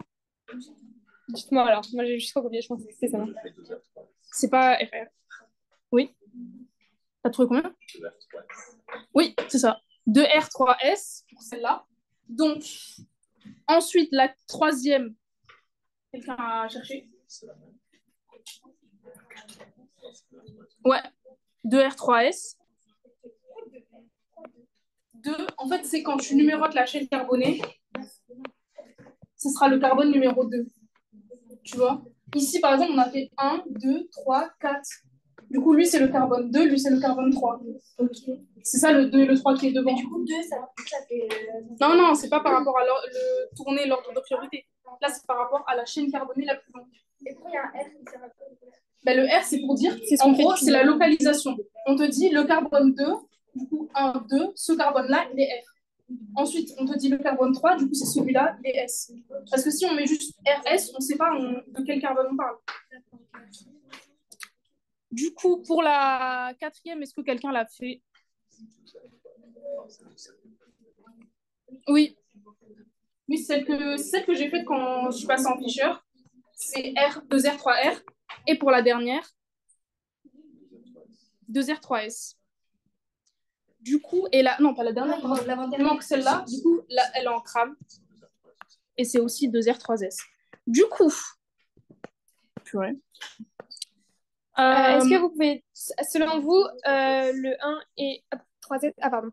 Dites-moi alors, moi j'ai juste recopié, je pense que c'était ça. C'est pas RR. Oui. T'as trouvé combien? Oui, c'est ça. 2R3S pour celle-là. Donc, ensuite, la troisième, quelqu'un a cherché? Ouais, 2R3S. 2, en fait, c'est quand tu numérotes la chaîne carbonée, ce sera le carbone numéro 2. Tu vois? Ici, par exemple, on a fait 1, 2, 3, 4. Du coup, lui, c'est le carbone 2, lui, c'est le carbone 3. Okay. C'est ça, le 2 et le 3 qui est devant. Et du coup, 2, ça fait... Non, c'est pas par rapport à tourner l'ordre de priorité. Là, c'est par rapport à la chaîne carbonée la plus longue. Et pourquoi il y a un R qui sert à quoi? Ben, le R, c'est pour dire, en gros, c'est la localisation. On te dit le carbone 2, du coup, 1, 2, ce carbone-là, il est R. Ensuite, on te dit le carbone 3, du coup, c'est celui-là, il est S. Parce que si on met juste RS, on ne sait pas de quel carbone on parle. Du coup, pour la quatrième, est-ce que quelqu'un l'a fait? Oui. Oui, c'est celle que j'ai faite quand je suis passée en Fisher. C'est R, 2R, 3R. Et pour la dernière, 2R, 3S. Du coup, et là, non, pas la dernière, il manque celle-là. Du coup, là, elle est en crame. Et c'est aussi 2R, 3S. Du coup, purée. Est-ce que vous pouvez, selon vous, le 1 et 3S, ah pardon,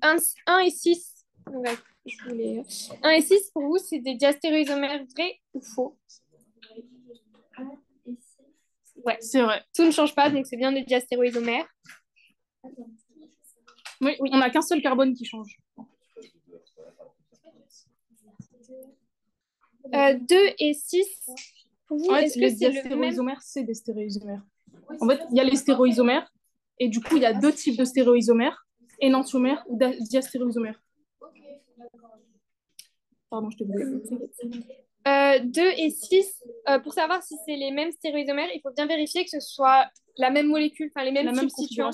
1 et 6, donc, je voulais... 1 et 6, pour vous, c'est des diastéréoisomères vrais ou faux? Ouais, c'est vrai. Tout ne change pas, donc c'est bien des diastéréoisomères. Oui, on n'a qu'un seul carbone qui change. 2 et 6, pour vous, en fait, est-ce que c'est le même... c'est des stéréoisomères. En fait, il y a les stéréoisomères, et du coup, il y a deux types de stéréoisomères, énantiomères ou diastéréoisomères. Pardon, je te voulais. 2 et 6, pour savoir si c'est les mêmes stéréoisomères, il faut bien vérifier que ce soit la même molécule, enfin les mêmes substituants.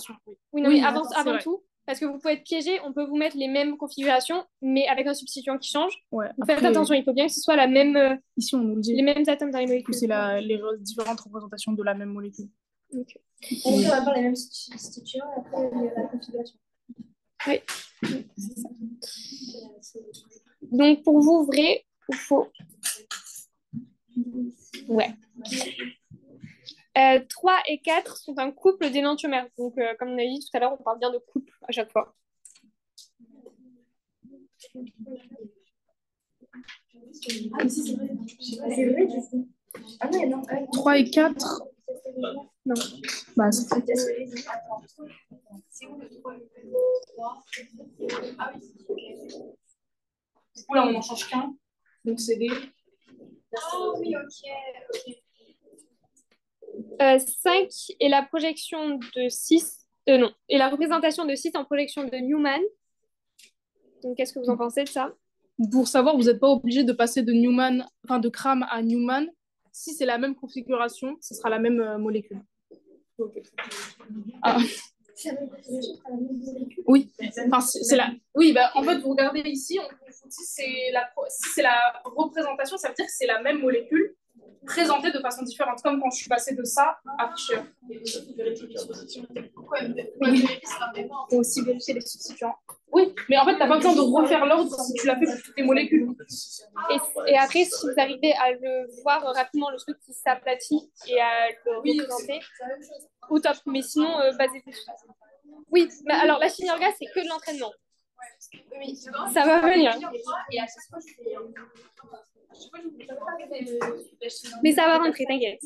Oui, non, mais avant tout, parce que vous pouvez être piégé, on peut vous mettre les mêmes configurations, mais avec un substituant qui change. Ouais, faites attention, il faut bien que ce soit la même. Ici, on nous le dit. Les mêmes atomes dans les molécules. C'est les différentes représentations de la même molécule. Donc, on va avoir les mêmes substituants après la configuration. Oui. Donc, pour vous, vrai ou faux? Ouais. 3 et 4 sont un couple d'énantiomères. Donc, comme on a dit tout à l'heure, on parle bien de couple à chaque fois. Ah, si, c'est vrai. C'est vrai, du coup. Ah non, non. 3 et 4. Non. Bah, c'est Ah oui. Du coup, là, on n'en change qu'un. Donc, c'est des... Ah oui, ok. 5 et la projection de 6. Non. Et la représentation de 6 en projection de Newman. Donc, qu'est-ce que vous en pensez de ça? Pour savoir, vous n'êtes pas obligé de passer de Newman, enfin de Cram à Newman. Si c'est la même configuration, ce sera la même molécule. Okay. Ah. Oui, enfin, c'est la... oui bah, en fait, vous regardez ici, on vous dit si c'est la représentation, ça veut dire que c'est la même molécule. présentés de façon différente, comme quand je suis passée de ça à Fischer. Aussi vérifier les substituants. Oui, mais en fait, tu n'as pas besoin de refaire l'ordre si tu l'as fait pour toutes les molécules. Et après, si vous arrivez à le voir rapidement, le truc qui s'aplatit et à le représenter, au top. Mais sinon, basez-vous sur ça. Oui, mais alors la chimie orga, c'est que de l'entraînement. Oui, ça va venir. Mais ça va rentrer, t'inquiète.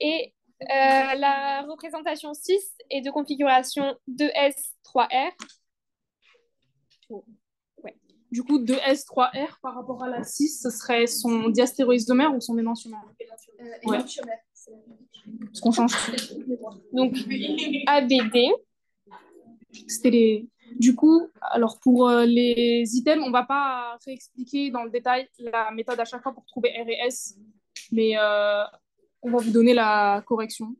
Et la représentation 6 est de configuration 2S, 3R. Oh. Ouais. Du coup, 2S3R par rapport à la 6, ce serait son diastéréoisomère ou son énantiomère? Ouais. Parce qu'on change tout. Donc, ABD. C'était les... Du coup, alors pour les items, on ne va pas réexpliquer dans le détail la méthode à chaque fois pour trouver R et S, mais on va vous donner la correction.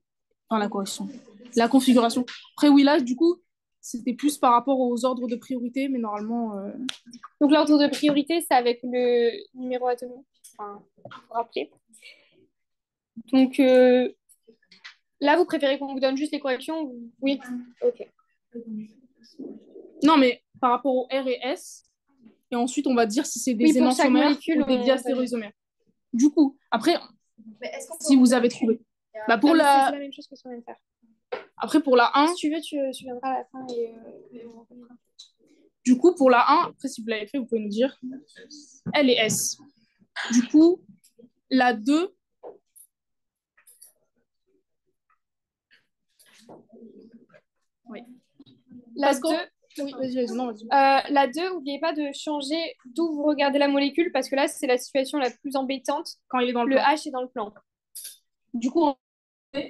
Enfin, la correction. La configuration. Après, oui, là, du coup, c'était plus par rapport aux ordres de priorité, mais normalement... Donc, l'ordre de priorité, c'est avec le numéro atomique. Enfin, vous rappeler. Donc, là, vous préférez qu'on vous donne juste les corrections ou... Oui. Ok. Non, mais par rapport au R et S, et ensuite, on va dire si c'est des oui, énantiomères ou des diastéréoisomères. Du coup, après, si vous avez trouvé. Bah pour la... C'est la même chose que ce qu'on vient de faire. Après, pour la 1... Si tu veux, tu viendras à la fin et... Du coup, pour la 1, après, si vous l'avez fait, vous pouvez nous dire. L et S. Du coup, la 2... Oui. La 2... Oui, vas-y, non, vas-y. La 2, n'oubliez pas de changer d'où vous regardez la molécule parce que là, c'est la situation la plus embêtante quand il est dans le plan. plan. H est dans le plan. Du coup, ça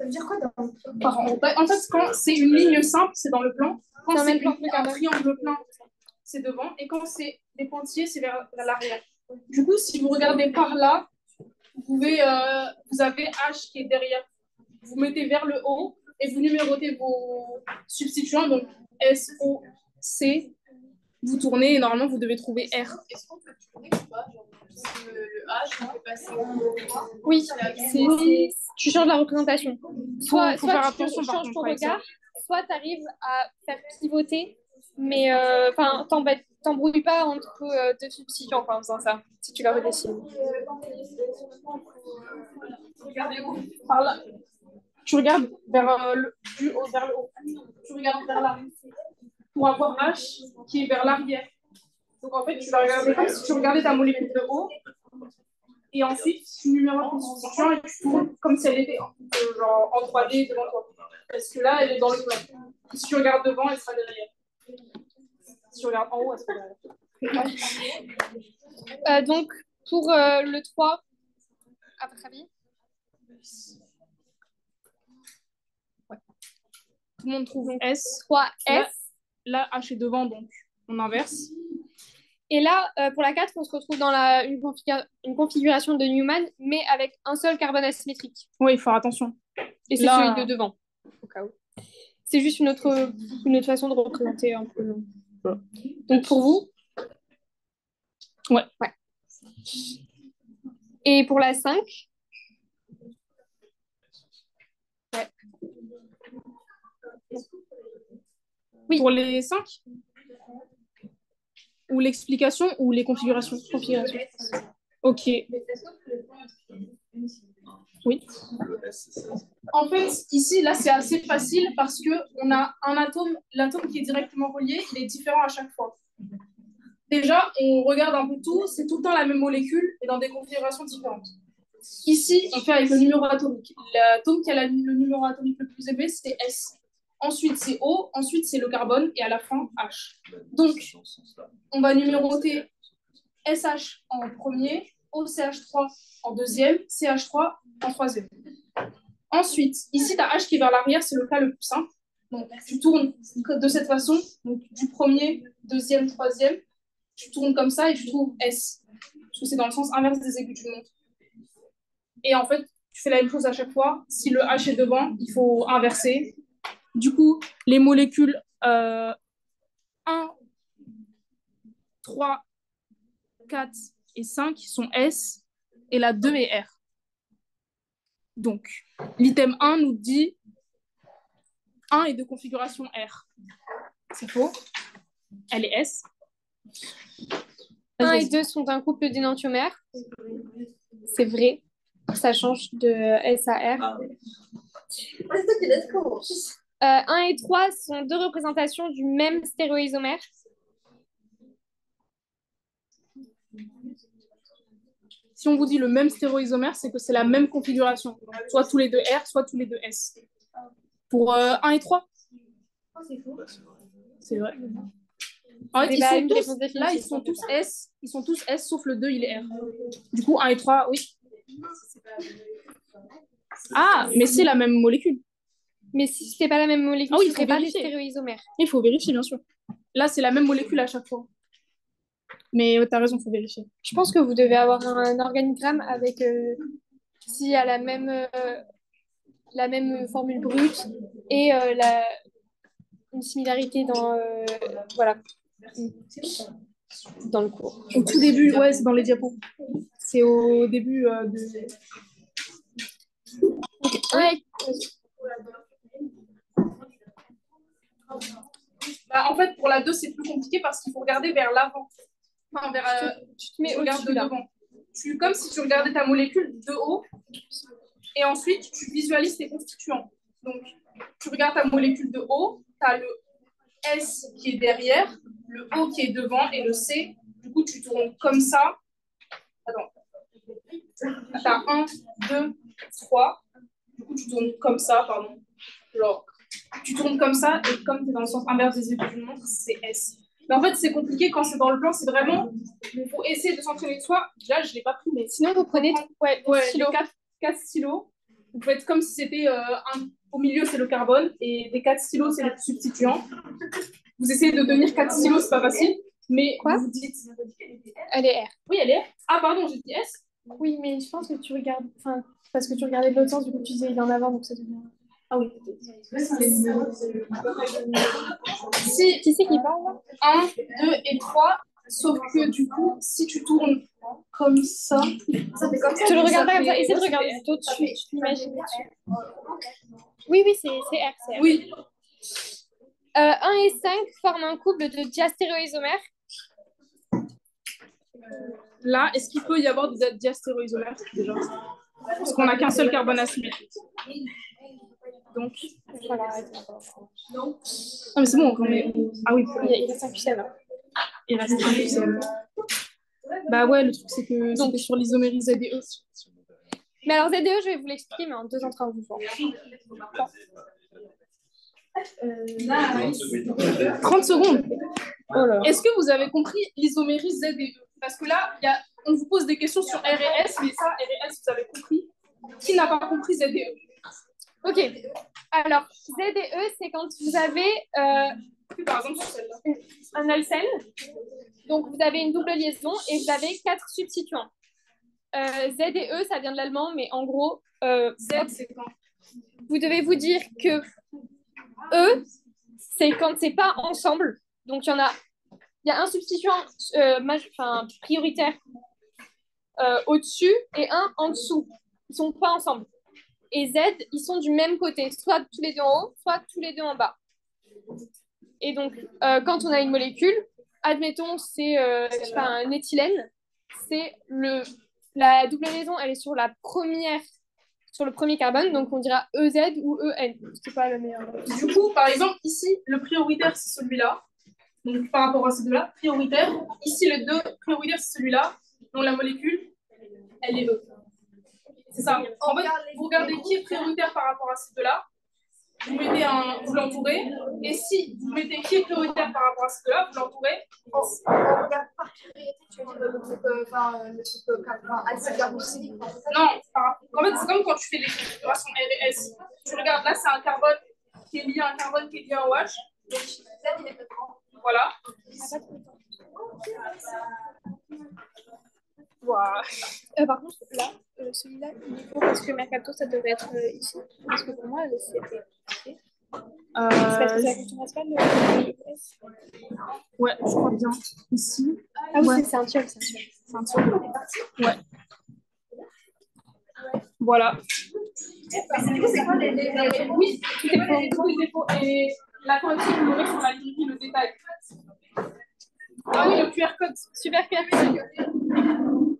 veut dire quoi dans le plan? En fait, quand c'est une ligne simple, c'est dans le plan. Quand c'est un triangle plein, c'est devant. Et quand c'est des pointillés, c'est vers l'arrière. Du coup, si vous regardez par là, vous pouvez, vous avez H qui est derrière. Vous mettez vers le haut et vous numérotez vos substituants. Donc, S, O, C. Vous tournez et normalement, vous devez trouver R. Est-ce qu'on peut tourner ou pas? Genre, le H, on peut passer au... Oui, tu changes la représentation. Soit tu changes ton regard, soit tu arrives à faire pivoter, mais t'embrouilles pas entre deux substituants en faisant ça, si tu la redessines. Par là. Tu regardes du haut vers le haut. Tu regardes vers l'arrière. Pour avoir H qui est vers l'arrière. Donc en fait, tu vas regarder comme si tu regardais ta molécule de haut. Et ensuite, tu numérotes ton substituant et tu tournes comme si elle était genre en 3D devant toi. Parce que là, elle est dans le plan. Si tu regardes devant, elle sera derrière. Si tu regardes en haut, elle sera derrière. Donc, pour le 3, à votre avis? Ouais. Tout le monde trouve donc S. 3S. Là, H est devant, donc on inverse. Et là, pour la 4, on se retrouve dans une configuration de Newman, mais avec un seul carbone asymétrique. Oui, il faut faire attention. Et c'est celui de devant, au cas où. C'est juste une autre façon de représenter un peu. Voilà. Donc pour vous? Ouais. Et pour la 5? Ouais. Oui. Pour les 5? Ou l'explication ou les configurations? Configuration. Ok. Oui. En fait, ici, là, c'est assez facile parce qu'on a un atome, l'atome qui est directement relié, il est différent à chaque fois. Déjà, on regarde un peu tout, c'est tout le temps la même molécule et dans des configurations différentes. Ici, on fait avec le numéro atomique. L'atome qui a le numéro atomique le plus élevé, c'est S. Ensuite, c'est O, ensuite, c'est le carbone, et à la fin, H. Donc, on va numéroter SH en premier, OCH3 en deuxième, CH3 en troisième. Ensuite, ici, tu as H qui est vers l'arrière, c'est le cas le plus simple. Donc, tu tournes de cette façon, donc du premier, deuxième, troisième, tu tournes comme ça et tu trouves S. Parce que c'est dans le sens inverse des aiguilles du montre. Et en fait, tu fais la même chose à chaque fois. Si le H est devant, il faut inverser. Du coup, les molécules 1, 3, 4 et 5 sont S. et la 2 est R. Donc, l'item 1 nous dit 1 est de configuration R. C'est faux. Elle est S. 1 et 2 sont un couple d'énantiomères. C'est vrai. Ça change de S à R. 1 et 3 sont deux représentations du même stéréoisomère. Si on vous dit le même stéréoisomère, c'est que c'est la même configuration. Soit tous les deux R, soit tous les deux S. Pour 1 et 3. C'est vrai. En fait, ils sont tous S. Ils sont tous S, sauf le 2, il est R. Du coup, 1 et 3, oui. Ah, mais c'est la même molécule. Mais si ce n'est pas la même molécule, oui, ce ne serait pas des stéréoisomères. Il faut vérifier, bien sûr. Là, c'est la même molécule à chaque fois. Mais tu as raison, il faut vérifier. Je pense que vous devez avoir un organigramme avec s'il y a la même formule brute et une similarité dans, voilà, dans le cours. Au tout début, ouais, c'est dans les diapos. C'est au début de... Ouais. Bah, en fait, pour la 2, c'est plus compliqué parce qu'il faut regarder vers l'avant. Enfin, vers, tu te mets regardes de devant. Comme si tu regardais ta molécule de haut et ensuite tu visualises tes constituants. Donc, tu regardes ta molécule de haut, tu as le S qui est derrière, le O qui est devant et le C. Du coup, tu tournes comme ça. Attends. Tu as 1, 2, 3. Du coup, tu tournes comme ça, pardon. Genre, tu tournes comme ça et comme tu es dans le sens inverse des aiguilles d'une montre, c'est S. Mais en fait, c'est compliqué quand c'est dans le plan, c'est vraiment. Il faut essayer de s'entraîner de soi. Là, je ne l'ai pas pris, mais sinon, vous prenez stylos. 4 stylos. Vous pouvez être comme si c'était au milieu, c'est le carbone, et des 4 stylos, c'est le substituant. Vous essayez de tenir 4 stylos, c'est pas facile, mais vous dites. Elle est R. Oui, elle est R. Ah, pardon, j'ai dit S. Oui, mais je pense que tu regardes. Enfin, parce que tu regardais de l'autre sens, du coup, tu disais il est en avant, donc ça devient. Ah oui. Qui c'est qui parle là 1, 2 et 3. Sauf que du coup, si tu tournes comme ça fait comme ça. Tu le regardes pas comme ça. Essaie de regarder au-dessus. Tu t'imagines dessus. Oui, c'est R. Oui. 1 et 5 forment un couple de diastéréoisomères. Là, est-ce qu'il peut y avoir des diastéréoisomères déjà? Parce qu'on n'a qu'un seul carbone asymétrique. Donc, voilà. Non. Ah, mais c'est bon, quand même. Ah oui, il reste un QCM. Il reste un QCM. Bah ouais, le truc, c'est que c'était sur l'isomérie ZDE. Mais alors, ZDE, je vais vous l'expliquer, mais en 2 entrées en mouvement. 30 secondes. Oh là. Est-ce que vous avez compris l'isomérie ZDE? Parce que là, on vous pose des questions sur RS, mais ça, RS, vous avez compris. Qui n'a pas compris ZDE? Ok. Alors, ZDE, c'est quand vous avez par exemple, un alcène. Donc, vous avez une double liaison et vous avez 4 substituants. ZDE, ça vient de l'allemand, mais en gros, Z, c'est quand vous devez vous dire que E, c'est quand c'est pas ensemble. Donc, il y a un substituant prioritaire au-dessus et un en dessous. Ils sont pas ensemble. Et Z, ils sont du même côté, soit tous les deux en haut, soit tous les deux en bas. Et donc, quand on a une molécule, admettons, c'est un éthylène, c'est la double liaison, elle est sur le premier carbone, donc on dira EZ ou EN. C'est pas le meilleur. Du coup, par exemple, ici, le prioritaire, c'est celui-là. Donc, par rapport à ces deux-là, prioritaire. Ici, le 2 prioritaire, c'est celui-là. Donc, la molécule, elle est E. C'est ça. En fait, vous regardez qui est prioritaire par rapport à ces deux-là. Vous l'entourez. Et si vous mettez qui est prioritaire par rapport à ces deux-là, vous l'entourez. On regarde par priorité, tu veux dire le truc acide carboxylique. Non, en fait, c'est comme quand tu fais les configurations RS. Tu regardes là, c'est un carbone qui est lié à un carbone qui est lié à un OH. Donc, Z, il est dedans. Voilà. Wow. Par contre, là, celui-là, il est faux parce que Mercato, ça devrait être ici. Parce que pour moi, c'était. C'est parce que c'est la question principale de S. Ouais, je crois bien. Ici. Ah oui, ouais. c'est un tube. C'est un tube. Ouais. Voilà. C'est quoi les... Oui, tout est faux. Tous les défauts. Et la correction, vous l'aurez sur la ligne, le détail. Ah oui, le QR code. Super QR code.